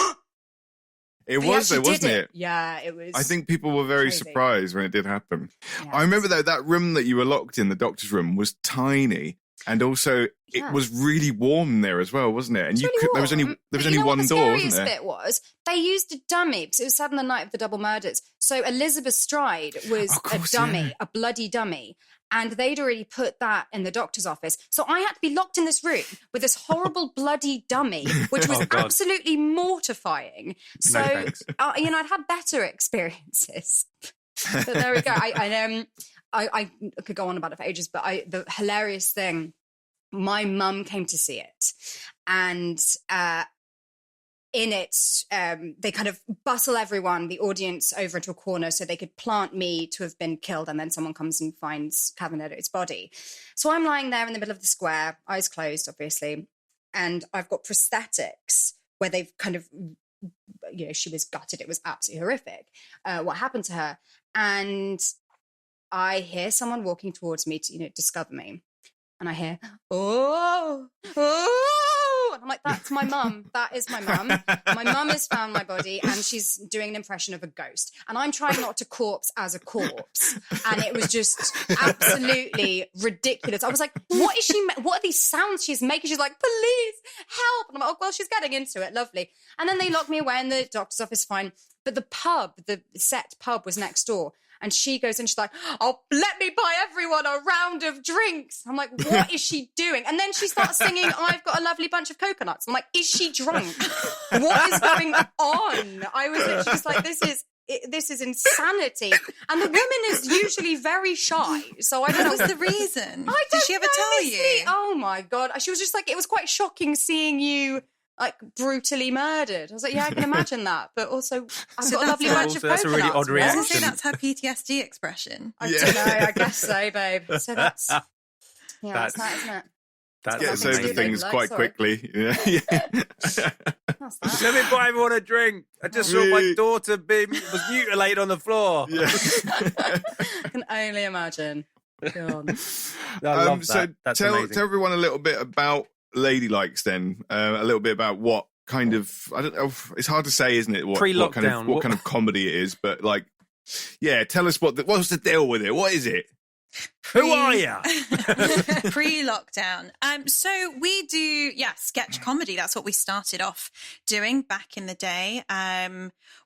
it was though, wasn't it? Yeah, it was. I think people were very surprised when it did happen. Yeah, I remember though, that room that you were locked in, the doctor's room, was tiny. And also, it was really warm there as well, wasn't it? And there was only one door, wasn't there? The scariest bit was they used a dummy, because it was set on the night of the double murders. So Elizabeth Stride was a dummy, a bloody dummy. And they'd already put that in the doctor's office. So I had to be locked in this room with this horrible bloody dummy, which was absolutely mortifying. So, I'd had better experiences. But there we go. I could go on about it for ages, but the hilarious thing, my mum came to see it, and in it, they kind of bustle everyone, the audience, over into a corner so they could plant me to have been killed, and then someone comes and finds Catherine Eddowes' body. So I'm lying there in the middle of the square, eyes closed, obviously, and I've got prosthetics where they've kind of, she was gutted. It was absolutely horrific what happened to her. And I hear someone walking towards me to, discover me. And I hear, oh, and I'm like, that's my mum. That is my mum. My mum has found my body, and she's doing an impression of a ghost. And I'm trying not to corpse as a corpse. And it was just absolutely ridiculous. I was like, what are these sounds she's making? She's like, police, help. And I'm like, oh, well, she's getting into it. Lovely. And then they locked me away in the doctor's office, fine. But the set pub was next door. And she goes and she's like, oh, let me buy everyone a round of drinks. I'm like, what is she doing? And then she starts singing, I've got a lovely bunch of coconuts. I'm like, is she drunk? What is going on? I was literally just like, this is insanity. And the woman is usually very shy. So I don't know. What was the reason? Did she ever tell you? Oh my God. She was just like, it was quite shocking seeing you like brutally murdered. I was like, yeah, I can imagine that. But also, I've got a lovely bunch of coconuts. That's a really odd reaction. I was going to say that's her PTSD expression. I don't know. I guess so, babe. So that's that, isn't it? That gets over things quite quickly. Yeah. Let me buy everyone a drink. I just saw my daughter was mutilated on the floor. Yeah. I can only imagine. God. I love that. So That's tell amazing. everyone a little bit about Ladylikes then, a little bit about what kind of, I don't know, it's hard to say, isn't it, what kind of comedy it is, but like, yeah, tell us what's the deal with it? What is it? Who are you? Pre-lockdown. So we do, sketch comedy. That's what we started off doing back in the day.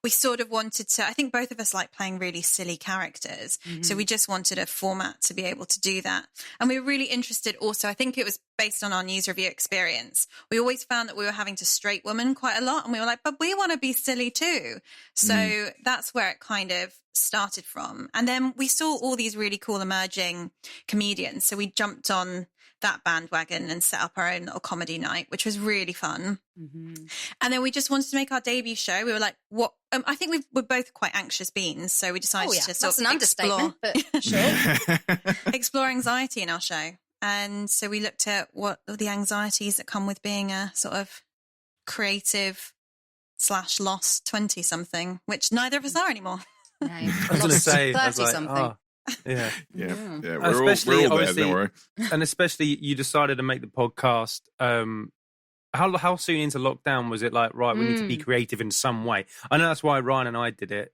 We sort of wanted to, I think both of us like playing really silly characters. Mm-hmm. So we just wanted a format to be able to do that. And we were really interested also, I think it was based on our news review experience. We always found that we were having to straight woman quite a lot. And we were like, but we want to be silly too. So that's where it kind of started from. And then we saw all these really cool emerging comedians. So we jumped on that bandwagon and set up our own little comedy night, which was really fun. Mm-hmm. And then we just wanted to make our debut show. We were like, what? I think we're both quite anxious beings. So we decided to sort of explore, but sure. explore anxiety in our show. And so we looked at what are the anxieties that come with being a sort of creative / lost 20-something, which neither of us are anymore. No, I was going to say, 30-something. Oh, yeah. We're all there, don't worry. And especially you decided to make the podcast. How soon into lockdown was it like, right, we need to be creative in some way? I know that's why Ryan and I did it.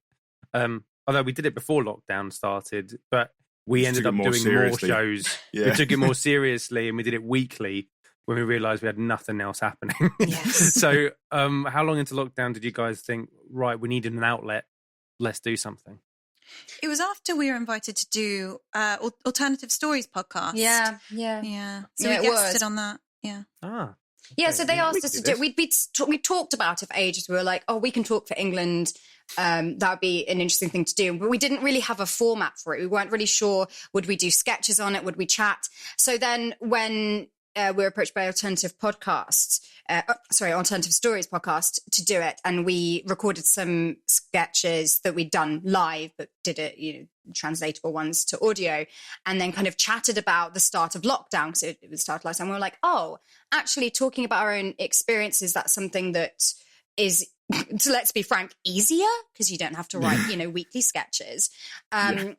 Although we did it before lockdown started, but we ended up doing more shows. Yeah. We took it more seriously and we did it weekly when we realised we had nothing else happening. Yes. So how long into lockdown did you guys think, right, we needed an outlet, let's do something? It was after we were invited to do Alternative Stories podcast. Yeah. So we guested on that. Yeah. Yeah, so they asked us to do it. We talked about it for ages. We were like, we can talk for England. That would be an interesting thing to do. But we didn't really have a format for it. We weren't really sure, would we do sketches on it? Would we chat? So then when we were approached by Alternative Stories podcast to do it, and we recorded some sketches that we'd done live, but did it, translatable ones to audio, and then kind of chatted about the start of lockdown. So it was start of lockdown. We were like, actually talking about our own experiences, that's something that is, so let's be frank, easier because you don't have to write, weekly sketches. And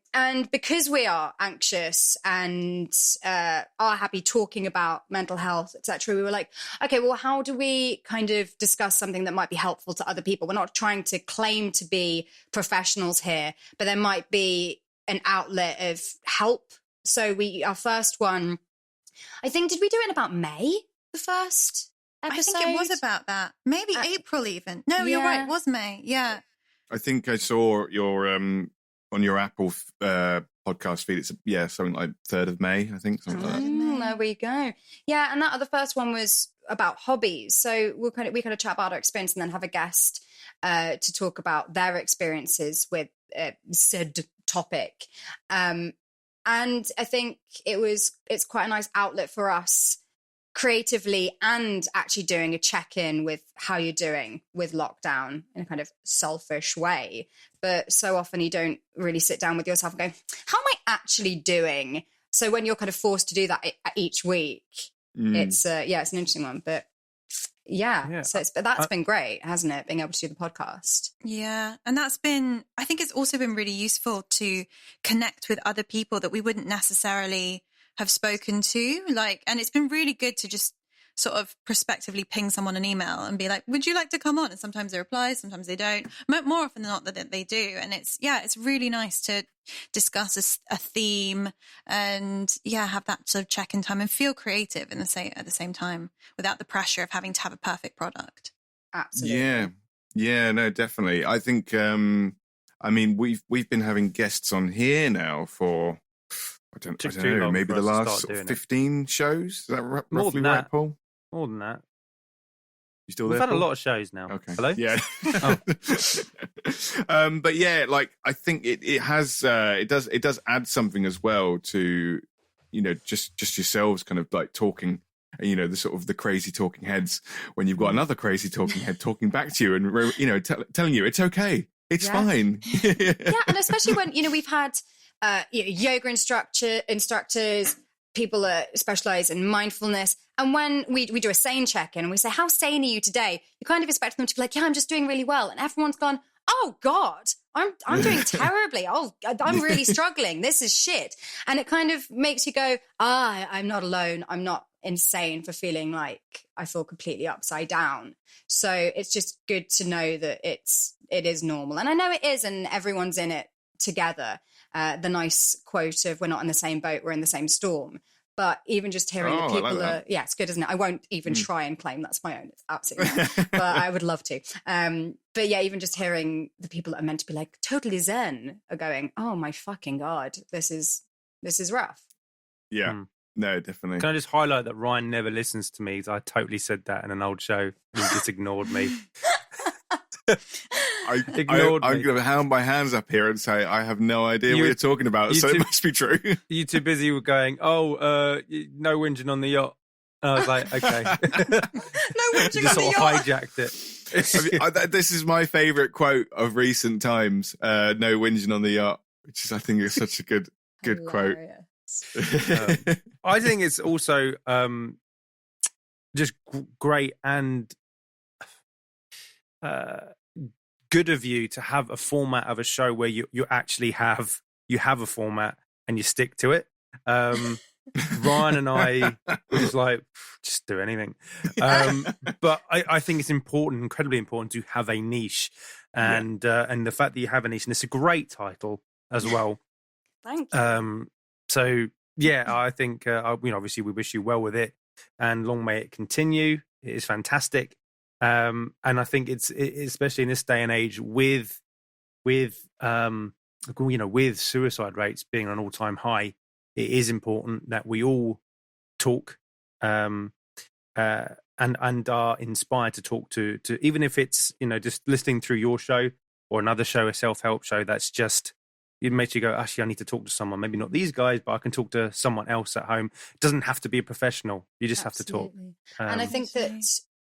because we are anxious and are happy talking about mental health, etc., we were like, okay, well, how do we kind of discuss something that might be helpful to other people? We're not trying to claim to be professionals here, but there might be an outlet of help. So our first one, I think, did we do it in about May, the first episode? I think it was about that. Maybe April even. No, you're right. It was May. Yeah. I think I saw your on your Apple podcast feed. It's something like 3rd of May. I think something like that. There we go. Yeah, and the first one was about hobbies. So we kind of chat about our experience and then have a guest to talk about their experiences with said topic. And I think it's quite a nice outlet for us creatively and actually doing a check-in with how you're doing with lockdown in a kind of selfish way. But so often you don't really sit down with yourself and go, how am I actually doing? So when you're kind of forced to do that each week, it's an interesting one. But so that's been great, hasn't it? Being able to do the podcast. Yeah. And I think it's also been really useful to connect with other people that we wouldn't necessarily have spoken to, and it's been really good to just sort of prospectively ping someone an email and be like, would you like to come on? And sometimes they reply, sometimes they don't. More often than not that they do. And it's really nice to discuss a theme and have that sort of check-in time and feel creative at the same time without the pressure of having to have a perfect product. Absolutely. Yeah, no, definitely. I think, we've been having guests on here now for, I don't know, maybe the last 15 shows. Is that roughly right, Paul? More than that. You still We've there? We've had a lot of shows now. Okay. Hello? Yeah. But I think it has it does add something as well to, just yourselves kind of like talking, the sort of the crazy talking heads when you've got another crazy talking head talking back to you and telling you it's okay. It's fine. Yeah, and especially when, we've had yoga instructors, people that specialize in mindfulness. And when we do a sane check-in and we say, how sane are you today? You kind of expect them to be like, yeah, I'm just doing really well. And everyone's gone, oh God, I'm doing terribly. Oh, I'm really struggling. This is shit. And it kind of makes you go, I'm not alone. I'm not insane for feeling like I feel completely upside down. So it's just good to know that it is normal. And I know it is, and everyone's in it together. The nice quote of, we're not in the same boat, we're in the same storm. But even just hearing that people are, it's good, isn't it? I won't even try and claim that's my own. It's absolutely not. But I would love to. But yeah, even just hearing the people that are meant to be like totally zen are going, oh my fucking God, this is rough. Yeah. No, definitely. Can I just highlight that Ryan never listens to me? I totally said that in an old show. He just ignored me. I'm going to hand my hands up here and say I have no idea what you're talking about, so it must be true. You too busy with going, no whinging on the yacht. And I was like, okay. No whinging just on the sort of yacht. hijacked it. This is my favourite quote of recent times, no whinging on the yacht, which is, I think, is such a good quote. I think it's also just great and good of you to have a format of a show where you actually have a format and you stick to it. Ryan and I were just like, just do anything. But I think it's important, incredibly important, to have a niche, and the fact that you have a niche, and it's a great title as well. Thank you. So yeah, I think obviously we wish you well with it, and long may it continue. It is fantastic. And I think it's especially in this day and age with suicide rates being on an all-time high, it is important that we all talk and are inspired to talk to even if it's just listening through your show or another show, a self-help show that's just, it makes you go, actually, I need to talk to someone. Maybe not these guys, but I can talk to someone else at home. It doesn't have to be a professional. You just have to talk. And I think that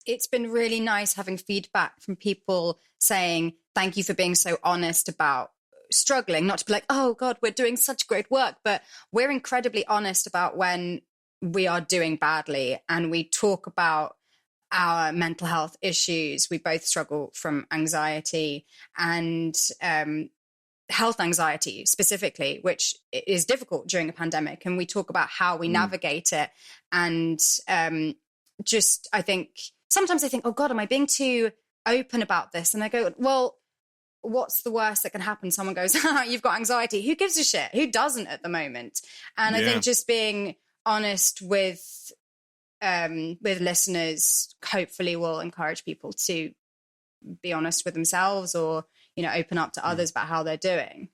it's been really nice having feedback from people saying, thank you for being so honest about struggling, not to be like, oh God, we're doing such great work, but we're incredibly honest about when we are doing badly, and we talk about our mental health issues. We both struggle from anxiety and health anxiety specifically, which is difficult during a pandemic. And we talk about how we navigate it. And I think sometimes I think, oh God, am I being too open about this? And I go, well, what's the worst that can happen? Someone goes, you've got anxiety. Who gives a shit? Who doesn't at the moment? And I think just being honest with listeners hopefully will encourage people to be honest with themselves, or open up to others about how they're doing.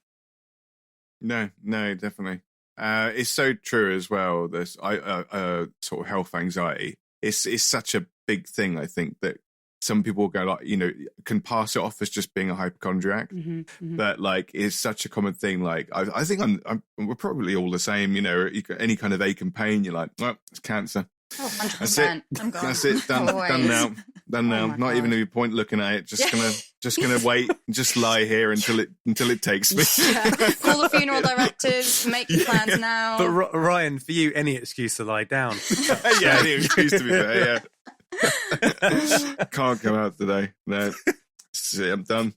No, definitely. It's so true as well. This sort of health anxiety. It's such a big thing. I think that some people go like, can pass it off as just being a hypochondriac, but like it's such a common thing. Like I think we're probably all the same. Any kind of ache and pain, you're like, well, it's cancer. Oh, 100%. That's it. I'm gone. That's it. Done now. Not God. even any point looking at it. Just gonna wait. Just lie here until it takes me. Call the funeral directors. Make your plans now. But Ryan, for you, any excuse to lie down. Any excuse to be there. Yeah. Can't come out today. No. See, I'm done.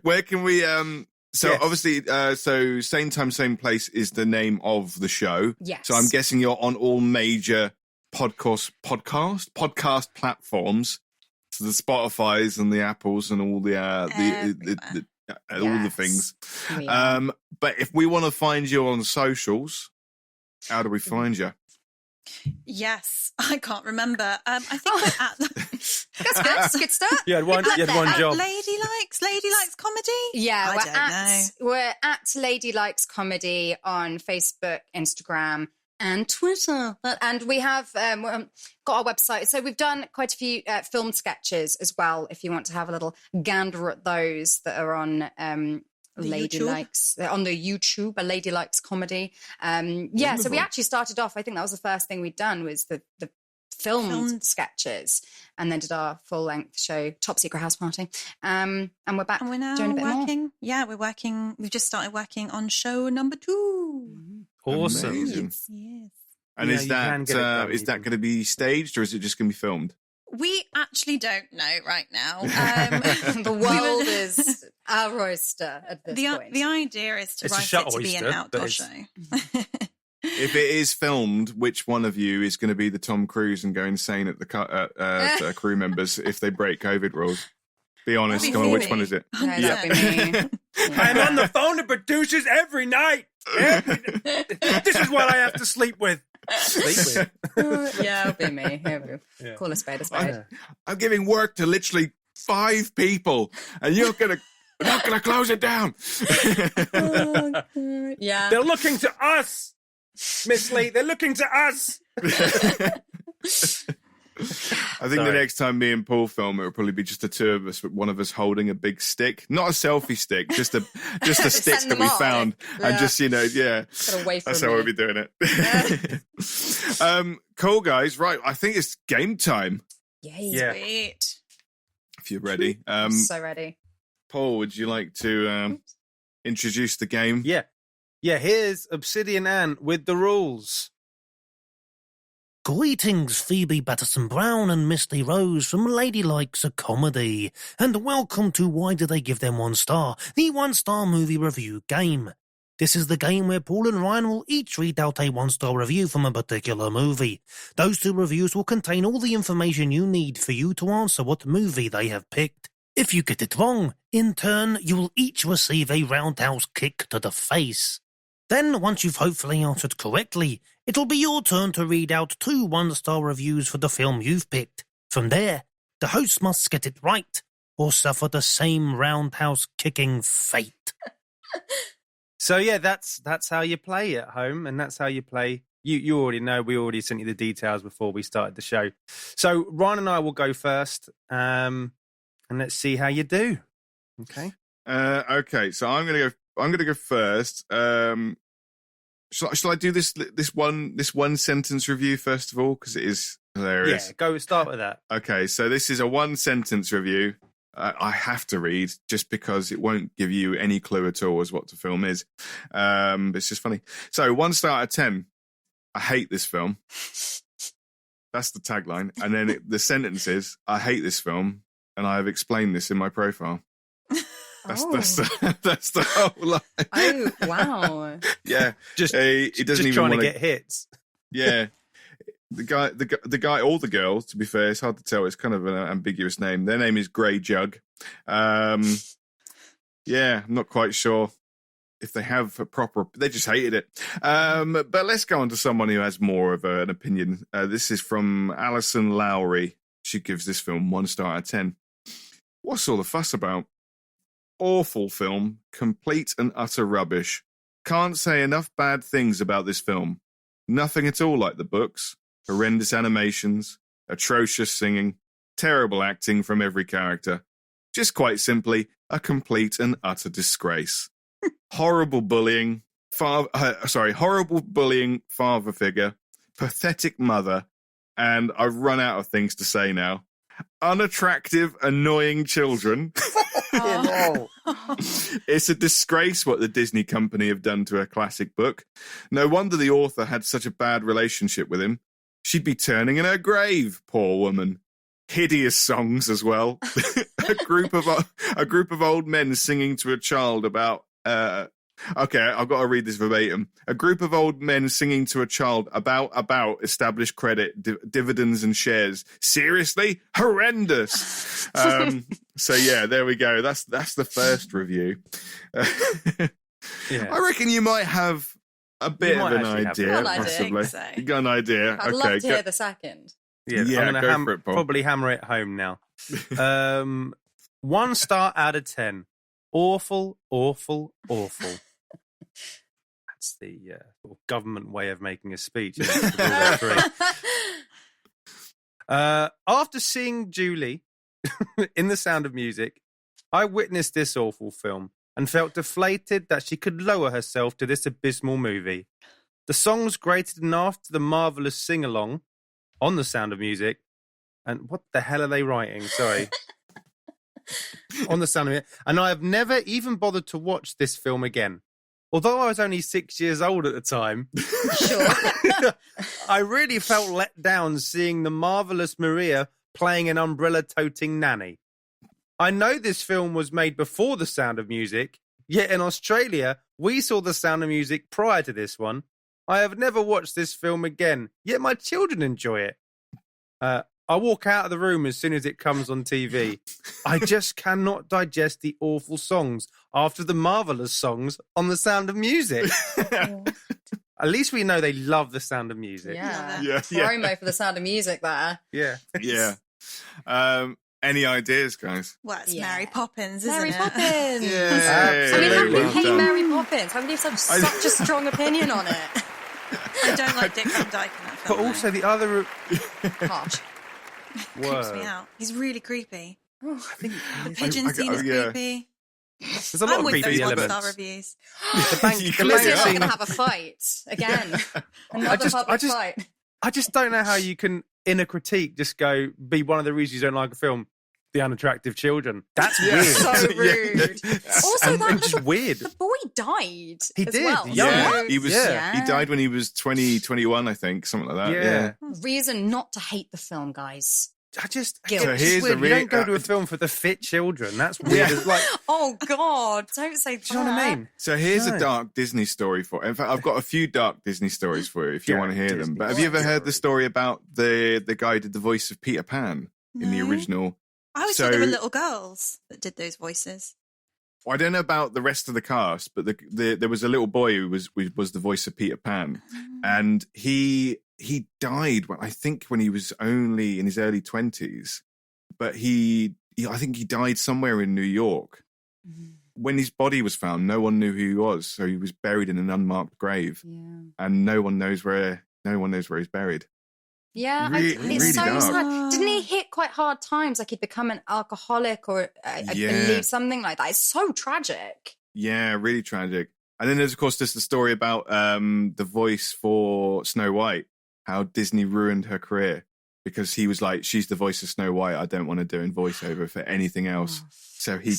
Where can we? So obviously, so Same Time, Same Place is the name of the show. Yes. So I'm guessing you're on all major podcast platforms. So the Spotifys and the Apples and all the all the things. But if we want to find you on socials, how do we find you? Yes, I can't remember. I think we're at. That's a good start. You had one job. Lady Likes Comedy. Yeah, we're at Lady Likes Comedy on Facebook, Instagram, and Twitter. And we have got our website. So we've done quite a few film sketches as well. If you want to have a little gander at those that are on. Lady Likes on the YouTube, a Lady Likes Comedy. So we actually started off, I think that was the first thing we'd done, was the filmed sketches, and then did our full-length show, Top Secret House Party. And we're back, and we're now doing a bit working. More. Yeah, we're working. We've just started working on show number 2. Awesome. Amazing. Yes. And is that going to be staged, or is it just going to be filmed? We actually don't know right now. The world is our oyster at this point. The idea is to write it to be an outdoor show. If it is filmed, which one of you is going to be the Tom Cruise and go insane at the crew members if they break COVID rules? Be honest. Come on, which one is it? No, that'd be me. I'm on the phone to producers every night. This is what I have to sleep with. Yeah, it'll be me. Yeah. Call a spade a spade. I'm giving work to literally 5 people, and you're not gonna close it down. Yeah. They're looking to us, Miss Lee. They're looking to us. I think the next time me and Paul film, it will probably be just the two of us, with one of us holding a big stick, not a selfie stick, just a stick that we found, and just that's how we'll be doing it. Cool, guys. Right, I think it's game time. Yay! Sweet. If you're ready, So ready. Paul, would you like to introduce the game? Yeah. Here's Obsidian Ant with the rules. Greetings, Phoebe Batterson-Brown and Misty Rose from Lady Likes a Comedy, and welcome to Why Do They Give Them 1 Star, the 1-star movie review game. This is the game where Paul and Ryan will each read out a 1-star review from a particular movie. Those 2 reviews will contain all the information you need for you to answer what movie they have picked. If you get it wrong, in turn, you will each receive a roundhouse kick to the face. Then, once you've hopefully answered correctly, it'll be your turn to read out 2 1-star reviews for the film you've picked. From there, the host must get it right, or suffer the same roundhouse kicking fate. So yeah, that's how you play at home, and that's how you play. You already know. We already sent you the details before we started the show. So Ryan and I will go first, and let's see how you do. Okay. Okay. So I'm gonna go first. Shall I do this one sentence review first of all, because it is hilarious? Yeah, go start with that. Okay, so this is a 1-sentence review. I have to read just because it won't give you any clue at all as what the film is. It's just funny. So 1 star out of 10. I hate this film. That's the tagline, and then the sentence is, I hate this film, and I have explained this in my profile. That's the whole line. Oh, wow. Yeah. Just even trying to get hits. Yeah. The guy, all the girls, to be fair, it's hard to tell. It's kind of an ambiguous name. Their name is Grey Jug. Yeah, I'm not quite sure if they have a proper... They just hated it. But let's go on to someone who has more of an opinion. This is from Alison Lowry. She gives this film 1 star out of 10. What's all the fuss about? Awful film, complete and utter rubbish. Can't say enough bad things about this film. Nothing at all like the books. Horrendous animations, atrocious singing, terrible acting from every character. Just quite simply, a complete and utter disgrace. Horrible bullying, horrible bullying father figure, pathetic mother, and I've run out of things to say now. Unattractive, annoying children. It's a disgrace what the Disney company have done to a classic book. No wonder the author had such a bad relationship with him. She'd be turning in her grave, poor woman. Hideous songs as well. a group of old men singing to a child about okay, I've got to read this verbatim. A group of old men singing to a child about established credit, dividends and shares. Seriously? Horrendous. So yeah, there we go. That's the first review. Yeah. I reckon you might have a bit of an idea, possibly. So. You got an idea. I'd love to hear the second. Yeah, I'm going go for it, Paul. Probably hammer it home now. 1 star out of 10. Awful, awful, awful. That's the government way of making a speech. After seeing Julie in The Sound of Music, I witnessed this awful film and felt deflated that she could lower herself to this abysmal movie. The songs grated enough to the marvellous sing-along on The Sound of Music. And what the hell are they writing? Sorry. On The Sound of Music. And I have never even bothered to watch this film again. Although I was only 6 years old at the time, Sure. I really felt let down seeing the marvellous Maria playing an umbrella-toting nanny. I know this film was made before The Sound of Music, yet in Australia, we saw The Sound of Music prior to this one. I have never watched this film again, yet my children enjoy it. I walk out of the room as soon as it comes on TV. I just cannot digest the awful songs after the marvellous songs on The Sound of Music. At least we know they love The Sound of Music. Yeah. Yeah. For The Sound of Music there. Yeah. Yeah. Any ideas, guys? Well, it's Mary Poppins, isn't Mary it? Poppins. Yeah. I mean, how can you Well hate done. Mary Poppins? How can you have such a strong opinion on it? I don't like Dick Van Dyke in that film. But also the other... Harsh. Creeps me out. He's really creepy. Oh, I think The pigeon scene is creepy. There's a lot I'm of with creepy those elements. 1-star reviews. The bank Lizzie and I are scene... going to have a fight again. Another public fight. I just don't know how you can, in a critique, just go, be one of the reasons you don't like a film, the unattractive children. That's weird. So rude. Also, and just weird. The boy died. He as did. Well. Yeah, he was. Yeah. He died when he was 21, I think, something like that. Yeah. Reason not to hate the film, guys. I just Guilt. So here's weird. the You don't go to a film for the fit children. That's weird. It's like, Oh God! Don't say that. do you know what I mean? So here's No. a dark Disney story for. In fact, I've got a few dark Disney stories for you if you want to hear them. Disney But have you ever heard the story about the guy who did the voice of Peter Pan in the No. original? I always thought there were little girls that did those voices. Well, I don't know about the rest of the cast, but there was a little boy who was the voice of Peter Pan, and he died I think when he was only in his early 20s, but I think he died somewhere in New York. When his body was found, no one knew who he was, so he was buried in an unmarked grave, and no one knows where he's buried. Yeah, Really it's so dark. sad. Didn't he hit quite hard times? Like he'd become an alcoholic, or I believe something like that. It's so tragic. Yeah, really tragic. And then there's the story about the voice for Snow White, how Disney ruined her career because he was like, she's the voice of Snow White. I don't want to do in voiceover for anything else. So he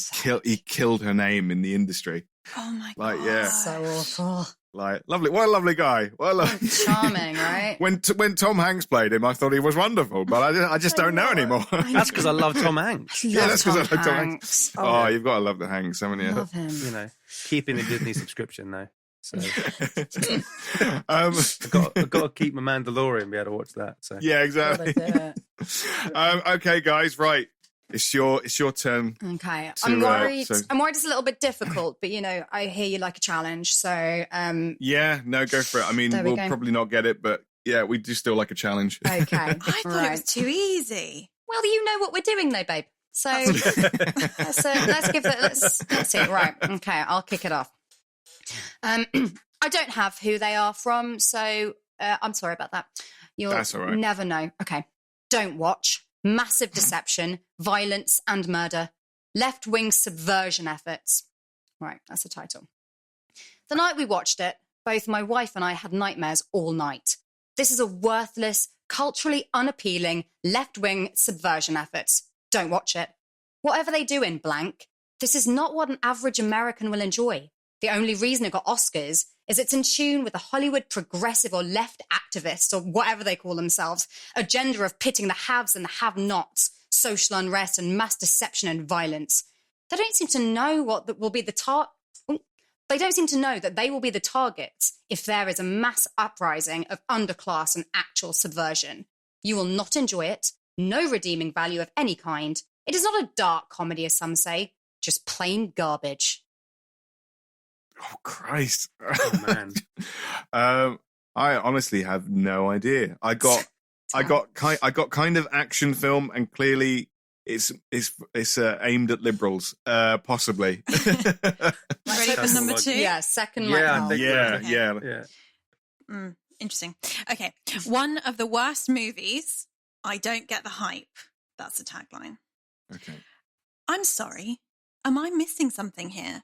killed her name in the industry. Oh my god! Like, yeah, So awful. like lovely. What a lovely guy. Charming, right? When Tom Hanks played him, I thought he was wonderful, but I just don't know anymore. That's because I love Tom Hanks. Yeah, that's because I like Tom Hanks. Hanks. Oh, you've got to love the Hanks, haven't you? Love him. You know, keeping the Disney subscription though. So I've got to keep my Mandalorian and be able to watch that. So Yeah, exactly. Okay, guys, right. It's your turn. Okay, to, I'm worried. so- I'm worried it's a little bit difficult, but I hear you like a challenge. So Yeah, no, go for it. I mean, There we we'll go. probably not get it, but yeah, we do still like a challenge. okay, I thought it was too easy. Well, you know what we're doing, though, babe. So let's give that. Let's see. Right. Okay, I'll kick it off. I don't have who they are from, so I'm sorry about that. You'll That's all right. never know. Okay. Don't watch. Massive deception, violence, and murder. Left-wing subversion efforts. Right, that's the title. The night we watched it, both my wife and I had nightmares all night. This is a worthless, culturally unappealing, left-wing subversion efforts. Don't watch it. Whatever they do in blank, this is not what an average American will enjoy. The only reason it got Oscars is it's in tune with the Hollywood progressive or left activists, or whatever they call themselves, agenda of pitting the haves and the have-nots, social unrest and mass deception and violence. They don't seem to know what will be the They don't seem to know that they will be the targets if there is a mass uprising of underclass and actual subversion. You will not enjoy it. No redeeming value of any kind. It is not a dark comedy, as some say, just plain garbage. Oh Christ! Oh, man. I honestly have no idea. I got kind of action film, and clearly it's aimed at liberals, possibly. Ready for number two? Yeah, second. Yeah, I think yeah. Interesting. Okay. One of the worst movies. I don't get the hype. That's the tagline. Okay. I'm sorry. Am I missing something here?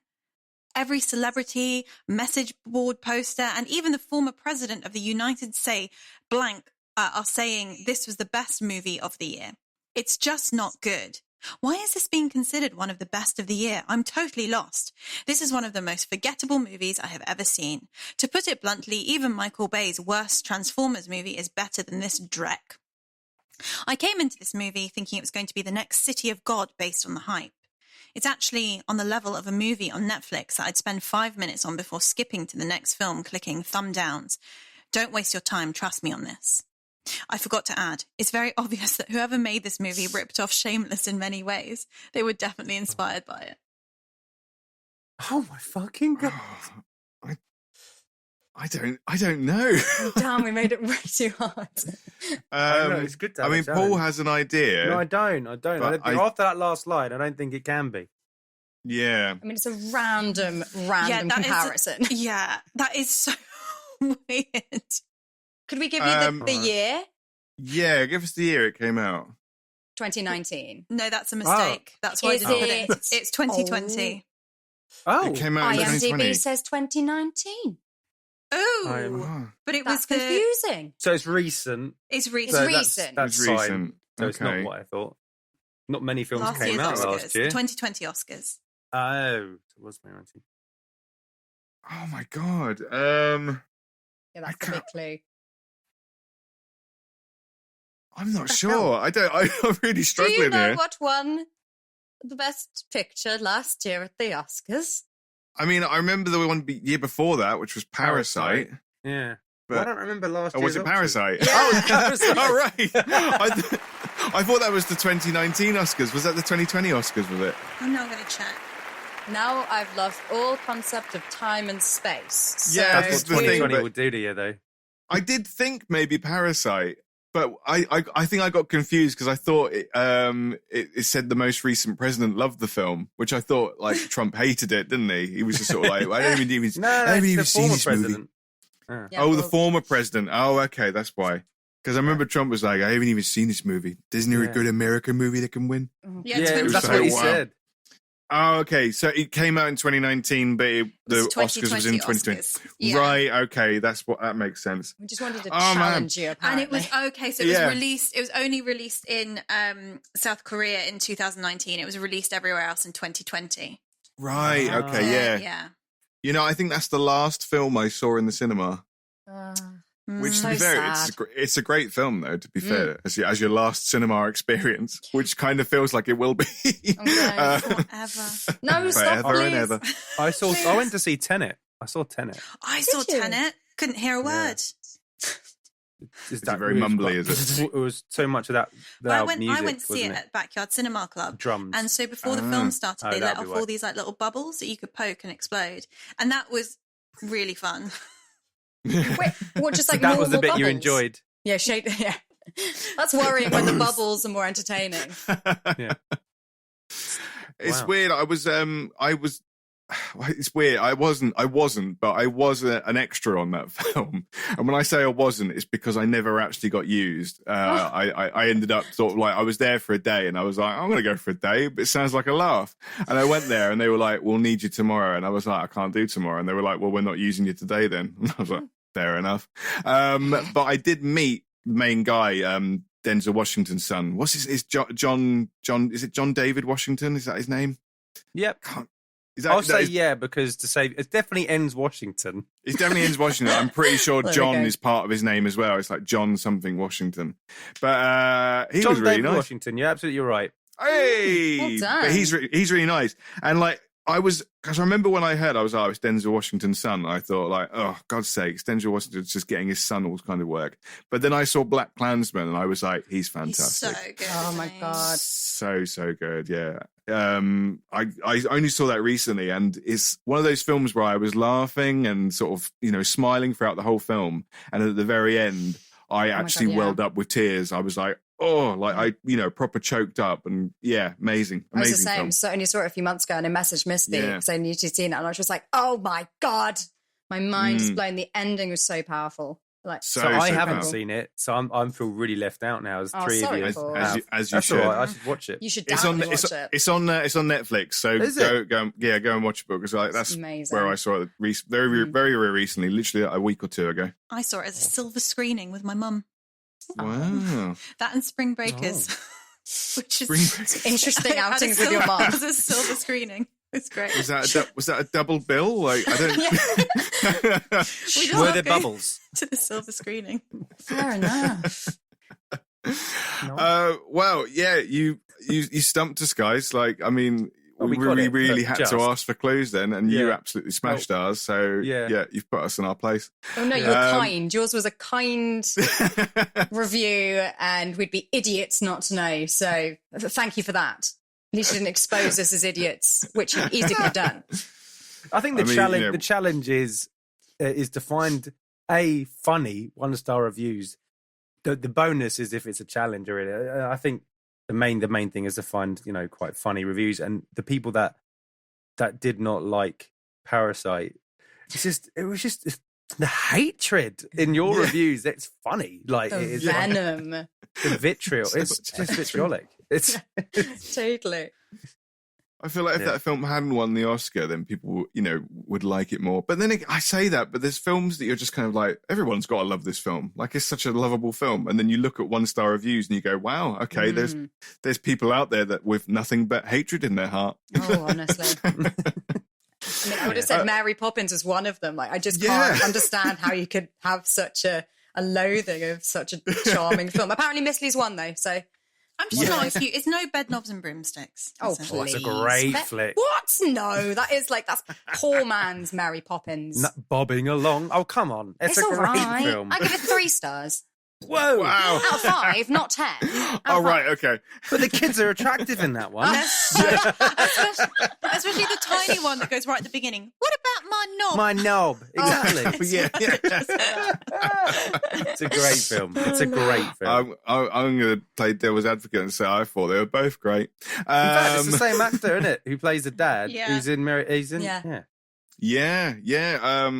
Every celebrity, message board poster, and even the former president of the United States are saying this was the best movie of the year. It's just not good. Why is this being considered one of the best of the year? I'm totally lost. This is one of the most forgettable movies I have ever seen. To put it bluntly, even Michael Bay's worst Transformers movie is better than this dreck. I came into this movie thinking it was going to be the next City of God based on the hype. It's actually on the level of a movie on Netflix that I'd spend 5 minutes on before skipping to the next film, clicking thumb downs. Don't waste your time, trust me on this. I forgot to add, it's very obvious that whoever made this movie ripped off Shameless in many ways. They were definitely inspired by it. Oh my fucking God. I don't know. Damn, we made it way too hard. I know, it's good to have I mean, a Paul challenge. has an idea. No, I don't. After that last line, I don't think it can be. Yeah. I mean, it's a random comparison. That is so weird. Could we give you the year? Yeah, give us the year it came out. 2019. No, that's a mistake. That's why I didn't put it in. It's 2020. Oh. It came out in 2020. IMDb says 2019. Oh, but it was confusing. So it's recent. It's So recent. That's It's fine. recent. So it's not Okay. what I thought. Not many films Last came year's out Oscars. last year. 2020 Oscars. Oh, it was 2019. Oh my God. Yeah, that's the big clue. I'm not sure. I'm really struggling Do you know here. what won the best picture last year at the Oscars? I mean, I remember the one year before that, which was Parasite. Yeah. But I don't remember last Oh, year. was it Parasite? Yeah. Oh, it was Parasite. All right. I thought that was the 2019 Oscars. Was that the 2020 Oscars, was it? I'm now going to check. Now I've lost all concept of time and space. So Yeah, That's that's what the thing. 2020 But will do to you, though. I did think maybe Parasite, but I think I got confused because I thought it said the most recent president loved the film, which I thought like Trump hated it, didn't he? He was just sort of like, I don't even No, I haven't it's even the seen former this movie. president. Yeah, Oh, the former president. Oh, okay, that's why. Because I remember Trump was like, I haven't even seen this movie. Isn't there a good American movie that can win? Yeah, Yeah, that's So, what he wow. said. Oh, okay. So it came out in 2019, but the It's Oscars was in 2020. Oscars. Yeah. Right. Okay. That makes sense. we just wanted to Oh, man. challenge you, And apparently. it was okay. So it was Yeah. released. It was only released in South Korea in 2019. It was released everywhere else in 2020. Right. Ah. Okay. Yeah. Yeah. You know, I think that's the last film I saw in the cinema. Which, to So be fair, sad. it's a great film, though. To be fair, as your last cinema experience, which kind of feels like it will be. Okay. Forever. No, stop, Forever please. and ever. I went to see Tenet. I saw Tenet. I saw you? Tenet. Couldn't hear a word. Is it very mumbly, is it? It was so much of that But I loud went music, to see it wasn't at Backyard Cinema Club. Drums. And so before the film started, Oh, they let that'd be off why. all these like little bubbles that you could poke and explode. And that was really fun. Wait, what, just like that was the normal bit you bubbles? enjoyed. Yeah, yeah. That's worrying when the bubbles are more entertaining. Yeah. It's Wow. weird. It's weird. I wasn't, but I was an extra on that film. And when I say I wasn't, it's because I never actually got used. I ended up sort of like, I was there for a day and I was like, I'm going to go for a day, but it sounds like a laugh. And I went there and they were like, we'll need you tomorrow. And I was like, I can't do tomorrow. And they were like, well, we're not using you today then. And I was like, fair enough. But I did meet the main guy, Denzel Washington's son. What's his John, is it John David Washington? Is that his name? Yep. Is I'll say yeah, because to say it definitely ends Washington. It definitely ends Washington. I'm pretty sure There we John go. is part of his name as well. It's like John something Washington. But he John was really David nice. Washington, you're absolutely right. Hey, Well done. but he's really nice. And like because I remember when I heard, I was like, oh, it's Denzel Washington's son. I thought like, oh, God's sakes, Denzel Washington's just getting his son all kind of work. But then I saw Black Klansman and I was like, he's He's fantastic. so good. Oh my isn't he? God. So good, yeah. I only saw that recently, and it's one of those films where I was laughing and sort of smiling throughout the whole film, and at the very end, I actually God, yeah. welled up with tears. I was like, oh, like I proper choked up, and yeah, amazing I was the film. same. So only saw it a few months ago and it messaged Misty Yeah. because I knew she'd seen it. And I was just like, oh my God. My mind is Mm. blown. The ending was so powerful. Like, So I haven't incredible. seen it, so I feel really left out now. As Oh, three sorry, of you, Paul. have. As you That's should. all right. I should watch it. You should It's on definitely watch it. it's on Netflix. So Is go it? go and watch it because like, that's amazing. where I saw it very very recently, literally a week or two ago. I saw it as a silver screening with my mum. Wow. That and Spring Breakers. Which is Spring Breakers. Interesting I had a outings with your silver- mum. It was a silver screening. It's great. Was that a double bill? Like I don't. We just Were all there go bubbles? to the silver screening? Fair enough. Well, yeah, you stumped us, guys. Like, I mean, we really had to ask for clues then, and you absolutely smashed ours. So yeah, you've put us in our place. Oh no, you're kind. Yours was a kind review, and we'd be idiots not to know. So thank you for that. At least you didn't expose us as idiots, which you easily could have done. I think the challenge is to find funny 1-star reviews. The bonus is if it's a challenge. Really, I think the main thing is to find quite funny reviews, and the people that did not like Parasite, it was just the hatred in your reviews. It's funny, like the it is venom, the vitriol. It's just vitriolic. It's totally. I feel like if that film hadn't won the Oscar, then people, would like it more. But then I say that, but there's films that you're just kind of like, everyone's got to love this film. Like, it's such a lovable film. And then you look at 1-star reviews and you go, wow, okay, there's people out there that with nothing but hatred in their heart. Oh, honestly. I mean, I would have said Mary Poppins was one of them. Like, I just can't understand how you could have such a loathing of such a charming film. Apparently Miss Lee's won, though, so... I'm just not cute. It's no Bed Knobs and Broomsticks. Oh, please. That's a great flick. What? No, that's poor man's Mary Poppins. Bobbing along. Oh, come on. It's a great film. I give it 3 stars. Whoa. Wow. Out of 5, not 10. Right, okay. But the kids are attractive in that one. Especially the tiny one that goes right at the beginning. What about my knob? My knob. Exactly. Yeah. It's a great film. It's a great film. I'm going to play devil's advocate and say I thought they were both great. In fact, it's the same actor, isn't it? Who plays the dad? Yeah. Who's in Yeah.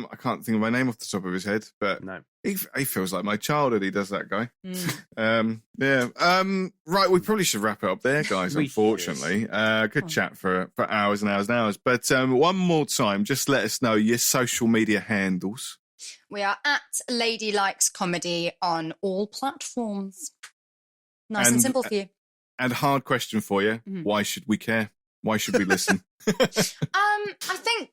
I can't think of my name off the top of his head, but no. He feels like my childhood. He does, that guy. Right, we probably should wrap it up there, guys. Unfortunately, good chat for hours and hours and hours. But one more time, just let us know your social media handles. We are at Lady Likes Comedy on all platforms. Nice and simple for you. And hard question for you: why should we care? Why should we listen? I think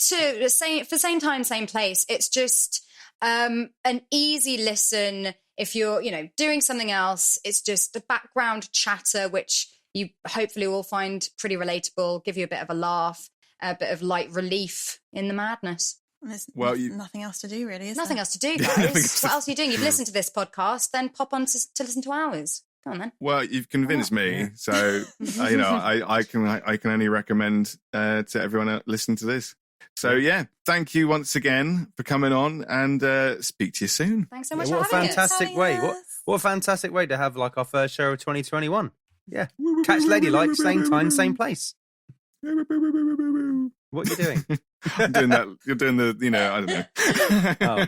for same time, same place. It's just an easy listen. If you're, doing something else, it's just a background chatter, which you hopefully will find pretty relatable, give you a bit of a laugh, a bit of light relief in the madness. There's nothing else to do, really, is nothing there? else to do, guys. What else are you doing? You've listened to this podcast, then pop on to listen to ours. Come on, then. Well, you've convinced me, so I can only recommend to everyone listening to this. So thank you once again for coming on, and speak to you soon. Thanks so much for having us. What a fantastic way! What a fantastic way to have like our first show of 2021. Yeah, catch Ladylike, same time, same place. What are you doing? I'm doing that. You're doing the, I don't know.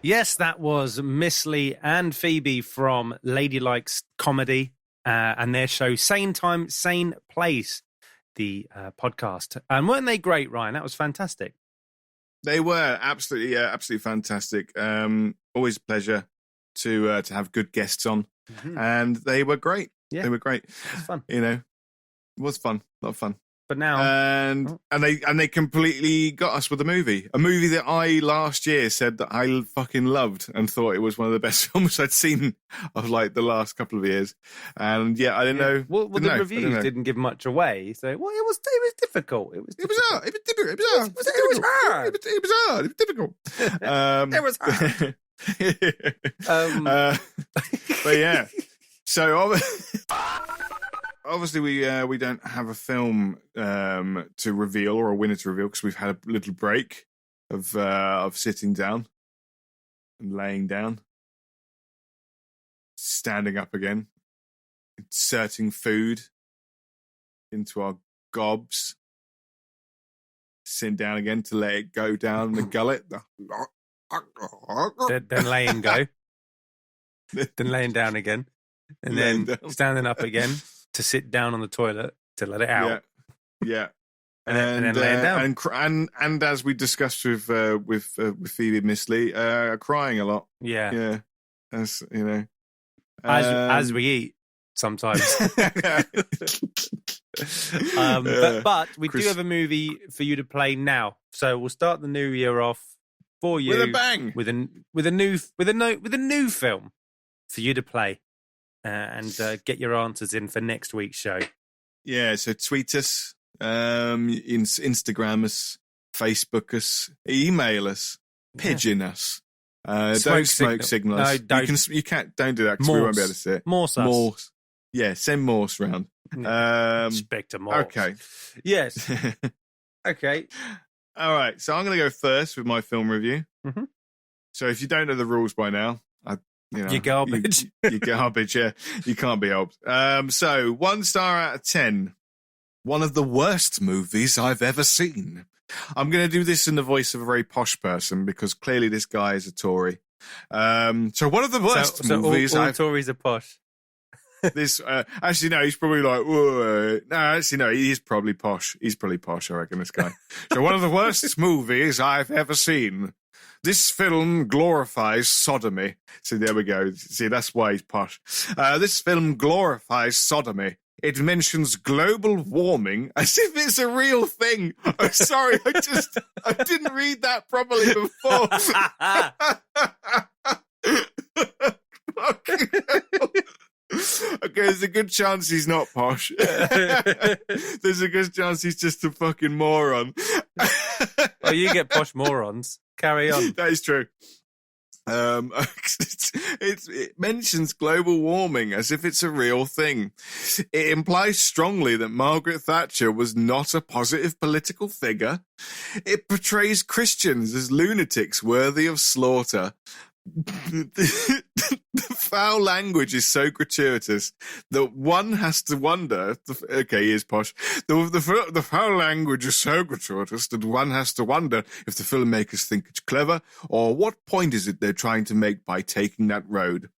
Yes, that was Miss Lee and Phoebe from Ladylike's Comedy and their show Sane Time, Sane Place, the podcast. And weren't they great, Ryan? That was fantastic. They were absolutely fantastic. Always a pleasure to have good guests on, and they were great. Yeah. They were great. It was fun. It was fun. A lot of fun. But now, and they completely got us with a movie that I last year said that I fucking loved and thought it was one of the best films I'd seen of like the last couple of years. And I didn't know. Well, the reviews didn't give much away, so it was difficult. It was hard. It was difficult. It was hard. But yeah, so. Obviously, we don't have a film to reveal or a winner to reveal because we've had a little break of sitting down and laying down, standing up again, inserting food into our gobs, sitting down again to let it go down the gullet. Then laying go, then laying down again, and then standing up again. To sit down on the toilet to let it out, and then laying down, and as we discussed with Phoebe and Miss Lee, crying a lot, as as we eat sometimes. But we do have a movie for you to play now, so we'll start the new year off for you with a bang, with a new film for you to play. and get your answers in for next week's show. Yeah, so tweet us, Instagram us, Facebook us, email us, pigeon us. Don't smoke signals. No, don't. You can't. Don't do that because we won't be able to see it. Morse. Yeah, send Morse round. Spectre Morse. Okay. Yes. Okay. All right. So I'm going to go first with my film review. Mm-hmm. So if you don't know the rules by now, you're garbage. You're garbage. Yeah, you can't be helped. So 1 star out of 10. One of the worst movies I've ever seen. I'm going to do this in the voice of a very posh person because clearly this guy is a Tory. So one of the worst movies. All Tories are posh. This actually no, he's probably like whoa. No, actually no, he is probably posh. He's probably posh, I reckon. This guy. So one of the worst movies I've ever seen. This film glorifies sodomy. See, there we go. See, that's why he's posh. This film glorifies sodomy. It mentions global warming as if it's a real thing. I'm sorry, I didn't read that properly before. Fucking hell. Okay, there's a good chance he's not posh. There's a good chance he's just a fucking moron. Oh, you get posh morons. Carry on. That is true. It mentions global warming as if it's a real thing. It implies strongly that Margaret Thatcher was not a positive political figure. It portrays Christians as lunatics worthy of slaughter. The foul language is so gratuitous that one has to wonder. Okay, he is posh. The foul language is so gratuitous that one has to wonder if the filmmakers think it's clever or what point is it they're trying to make by taking that road.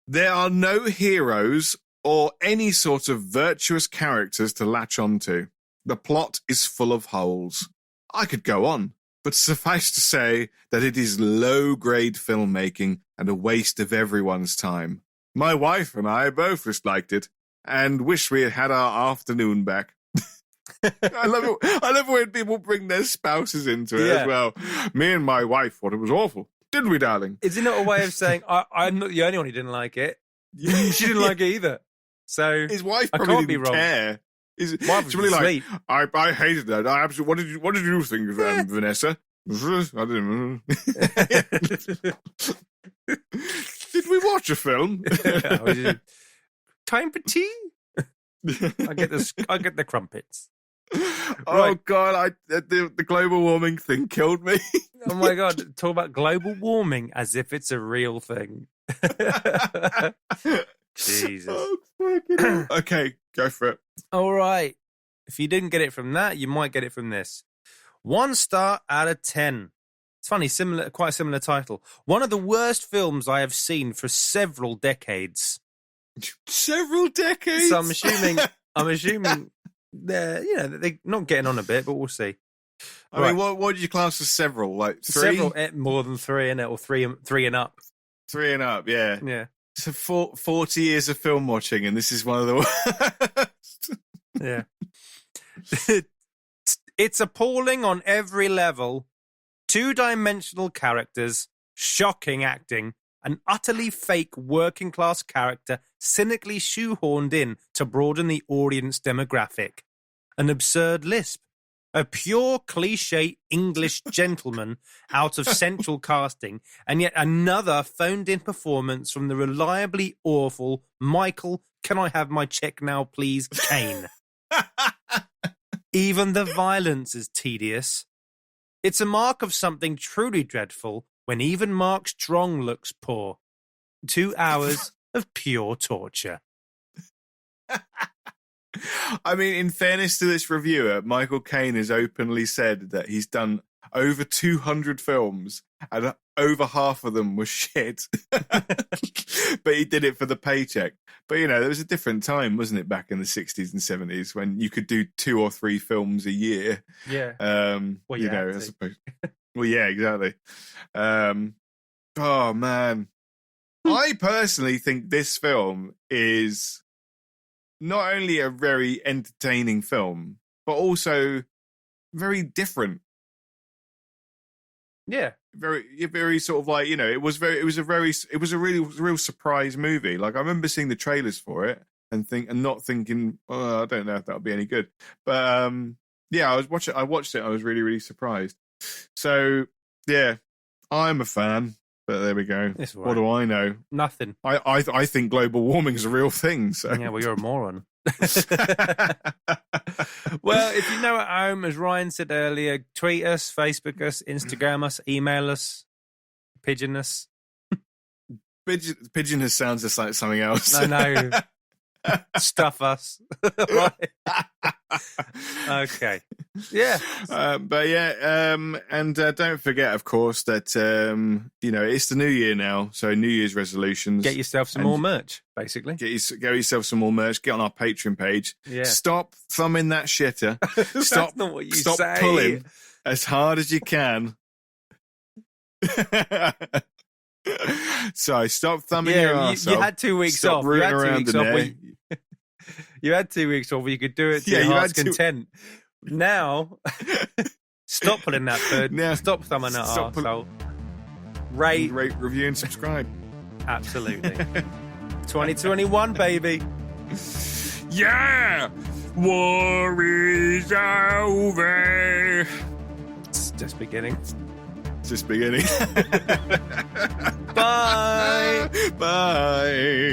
There are no heroes or any sort of virtuous characters to latch onto. The plot is full of holes. I could go on. But suffice to say that it is low-grade filmmaking and a waste of everyone's time. My wife and I both disliked it and wish we had had our afternoon back. I love it when people bring their spouses into it as well. Me and my wife thought it was awful. Didn't we, darling? Is it not a way of saying, I'm not the only one who didn't like it? She didn't like it either. So his wife probably didn't care. She's really like, I hated that. I absolutely. What did you think of Vanessa? I didn't. Did we watch a film? Time for tea. I get the crumpets. Oh God! The global warming thing killed me. Oh my God! Talk about global warming as if it's a real thing. Jesus. Oh, okay, go for it. All right. If you didn't get it from that, you might get it from this. 1 star out of 10. It's funny, quite a similar title. One of the worst films I have seen for several decades. Several decades? So I'm assuming they're not getting on a bit, but we'll see. I mean, what did you class as several? Like 3? Several, more than 3, innit? Or 3 and up. 3 and up, yeah. Yeah. So 40 years of film watching, and this is one of the worst. Yeah. It's appalling on every level. 2-dimensional characters, shocking acting, an utterly fake working-class character cynically shoehorned in to broaden the audience demographic. An absurd lisp. A pure cliché English gentleman out of central casting, and yet another phoned-in performance from the reliably awful Michael, can I have my check now, please, Caine. Even the violence is tedious. It's a mark of something truly dreadful when even Mark Strong looks poor. 2 hours of pure torture. I mean, in fairness to this reviewer, Michael Caine has openly said that he's done over 200 films and over half of them were shit. But he did it for the paycheck. But, there was a different time, wasn't it, back in the 60s and 70s when you could do 2 or 3 films a year. Yeah. I suppose. Well, yeah, exactly. Oh, man. I personally think this film is not only a very entertaining film, but also very different. Yeah. very sort of like, it was a really real surprise movie. Like I remember seeing the trailers for it and not thinking, oh, I don't know if that'll be any good. But I watched it. I was really, really surprised. So yeah, I'm a fan. But there we go. Right. What do I know? Nothing. I think global warming is a real thing. So yeah, well, you're a moron. Well, if you know at home, as Ryan said earlier, tweet us, Facebook us, Instagram us, email us, pigeon us. Pigeon us sounds just like something else. I know. Stuff us. Right. Okay. Yeah. But yeah, and don't forget, of course, that it's the new year now, so New Year's resolutions. Get yourself some more merch, basically. Get yourself some more merch. Get on our Patreon page. Yeah. Stop thumbing that shitter. That's not what you stop say. Pulling as hard as you can. So stop thumbing your arse. You had 2 weeks Stop off. Rooting around the neck. You had 2 weeks off where you could do it to your heart's content. Now, stop pulling that bird. Now, stop thumbing that arsehole. Rate, review, and subscribe. Absolutely. 2021, baby. Yeah! War is over. It's just beginning. It's just beginning. Bye. Bye.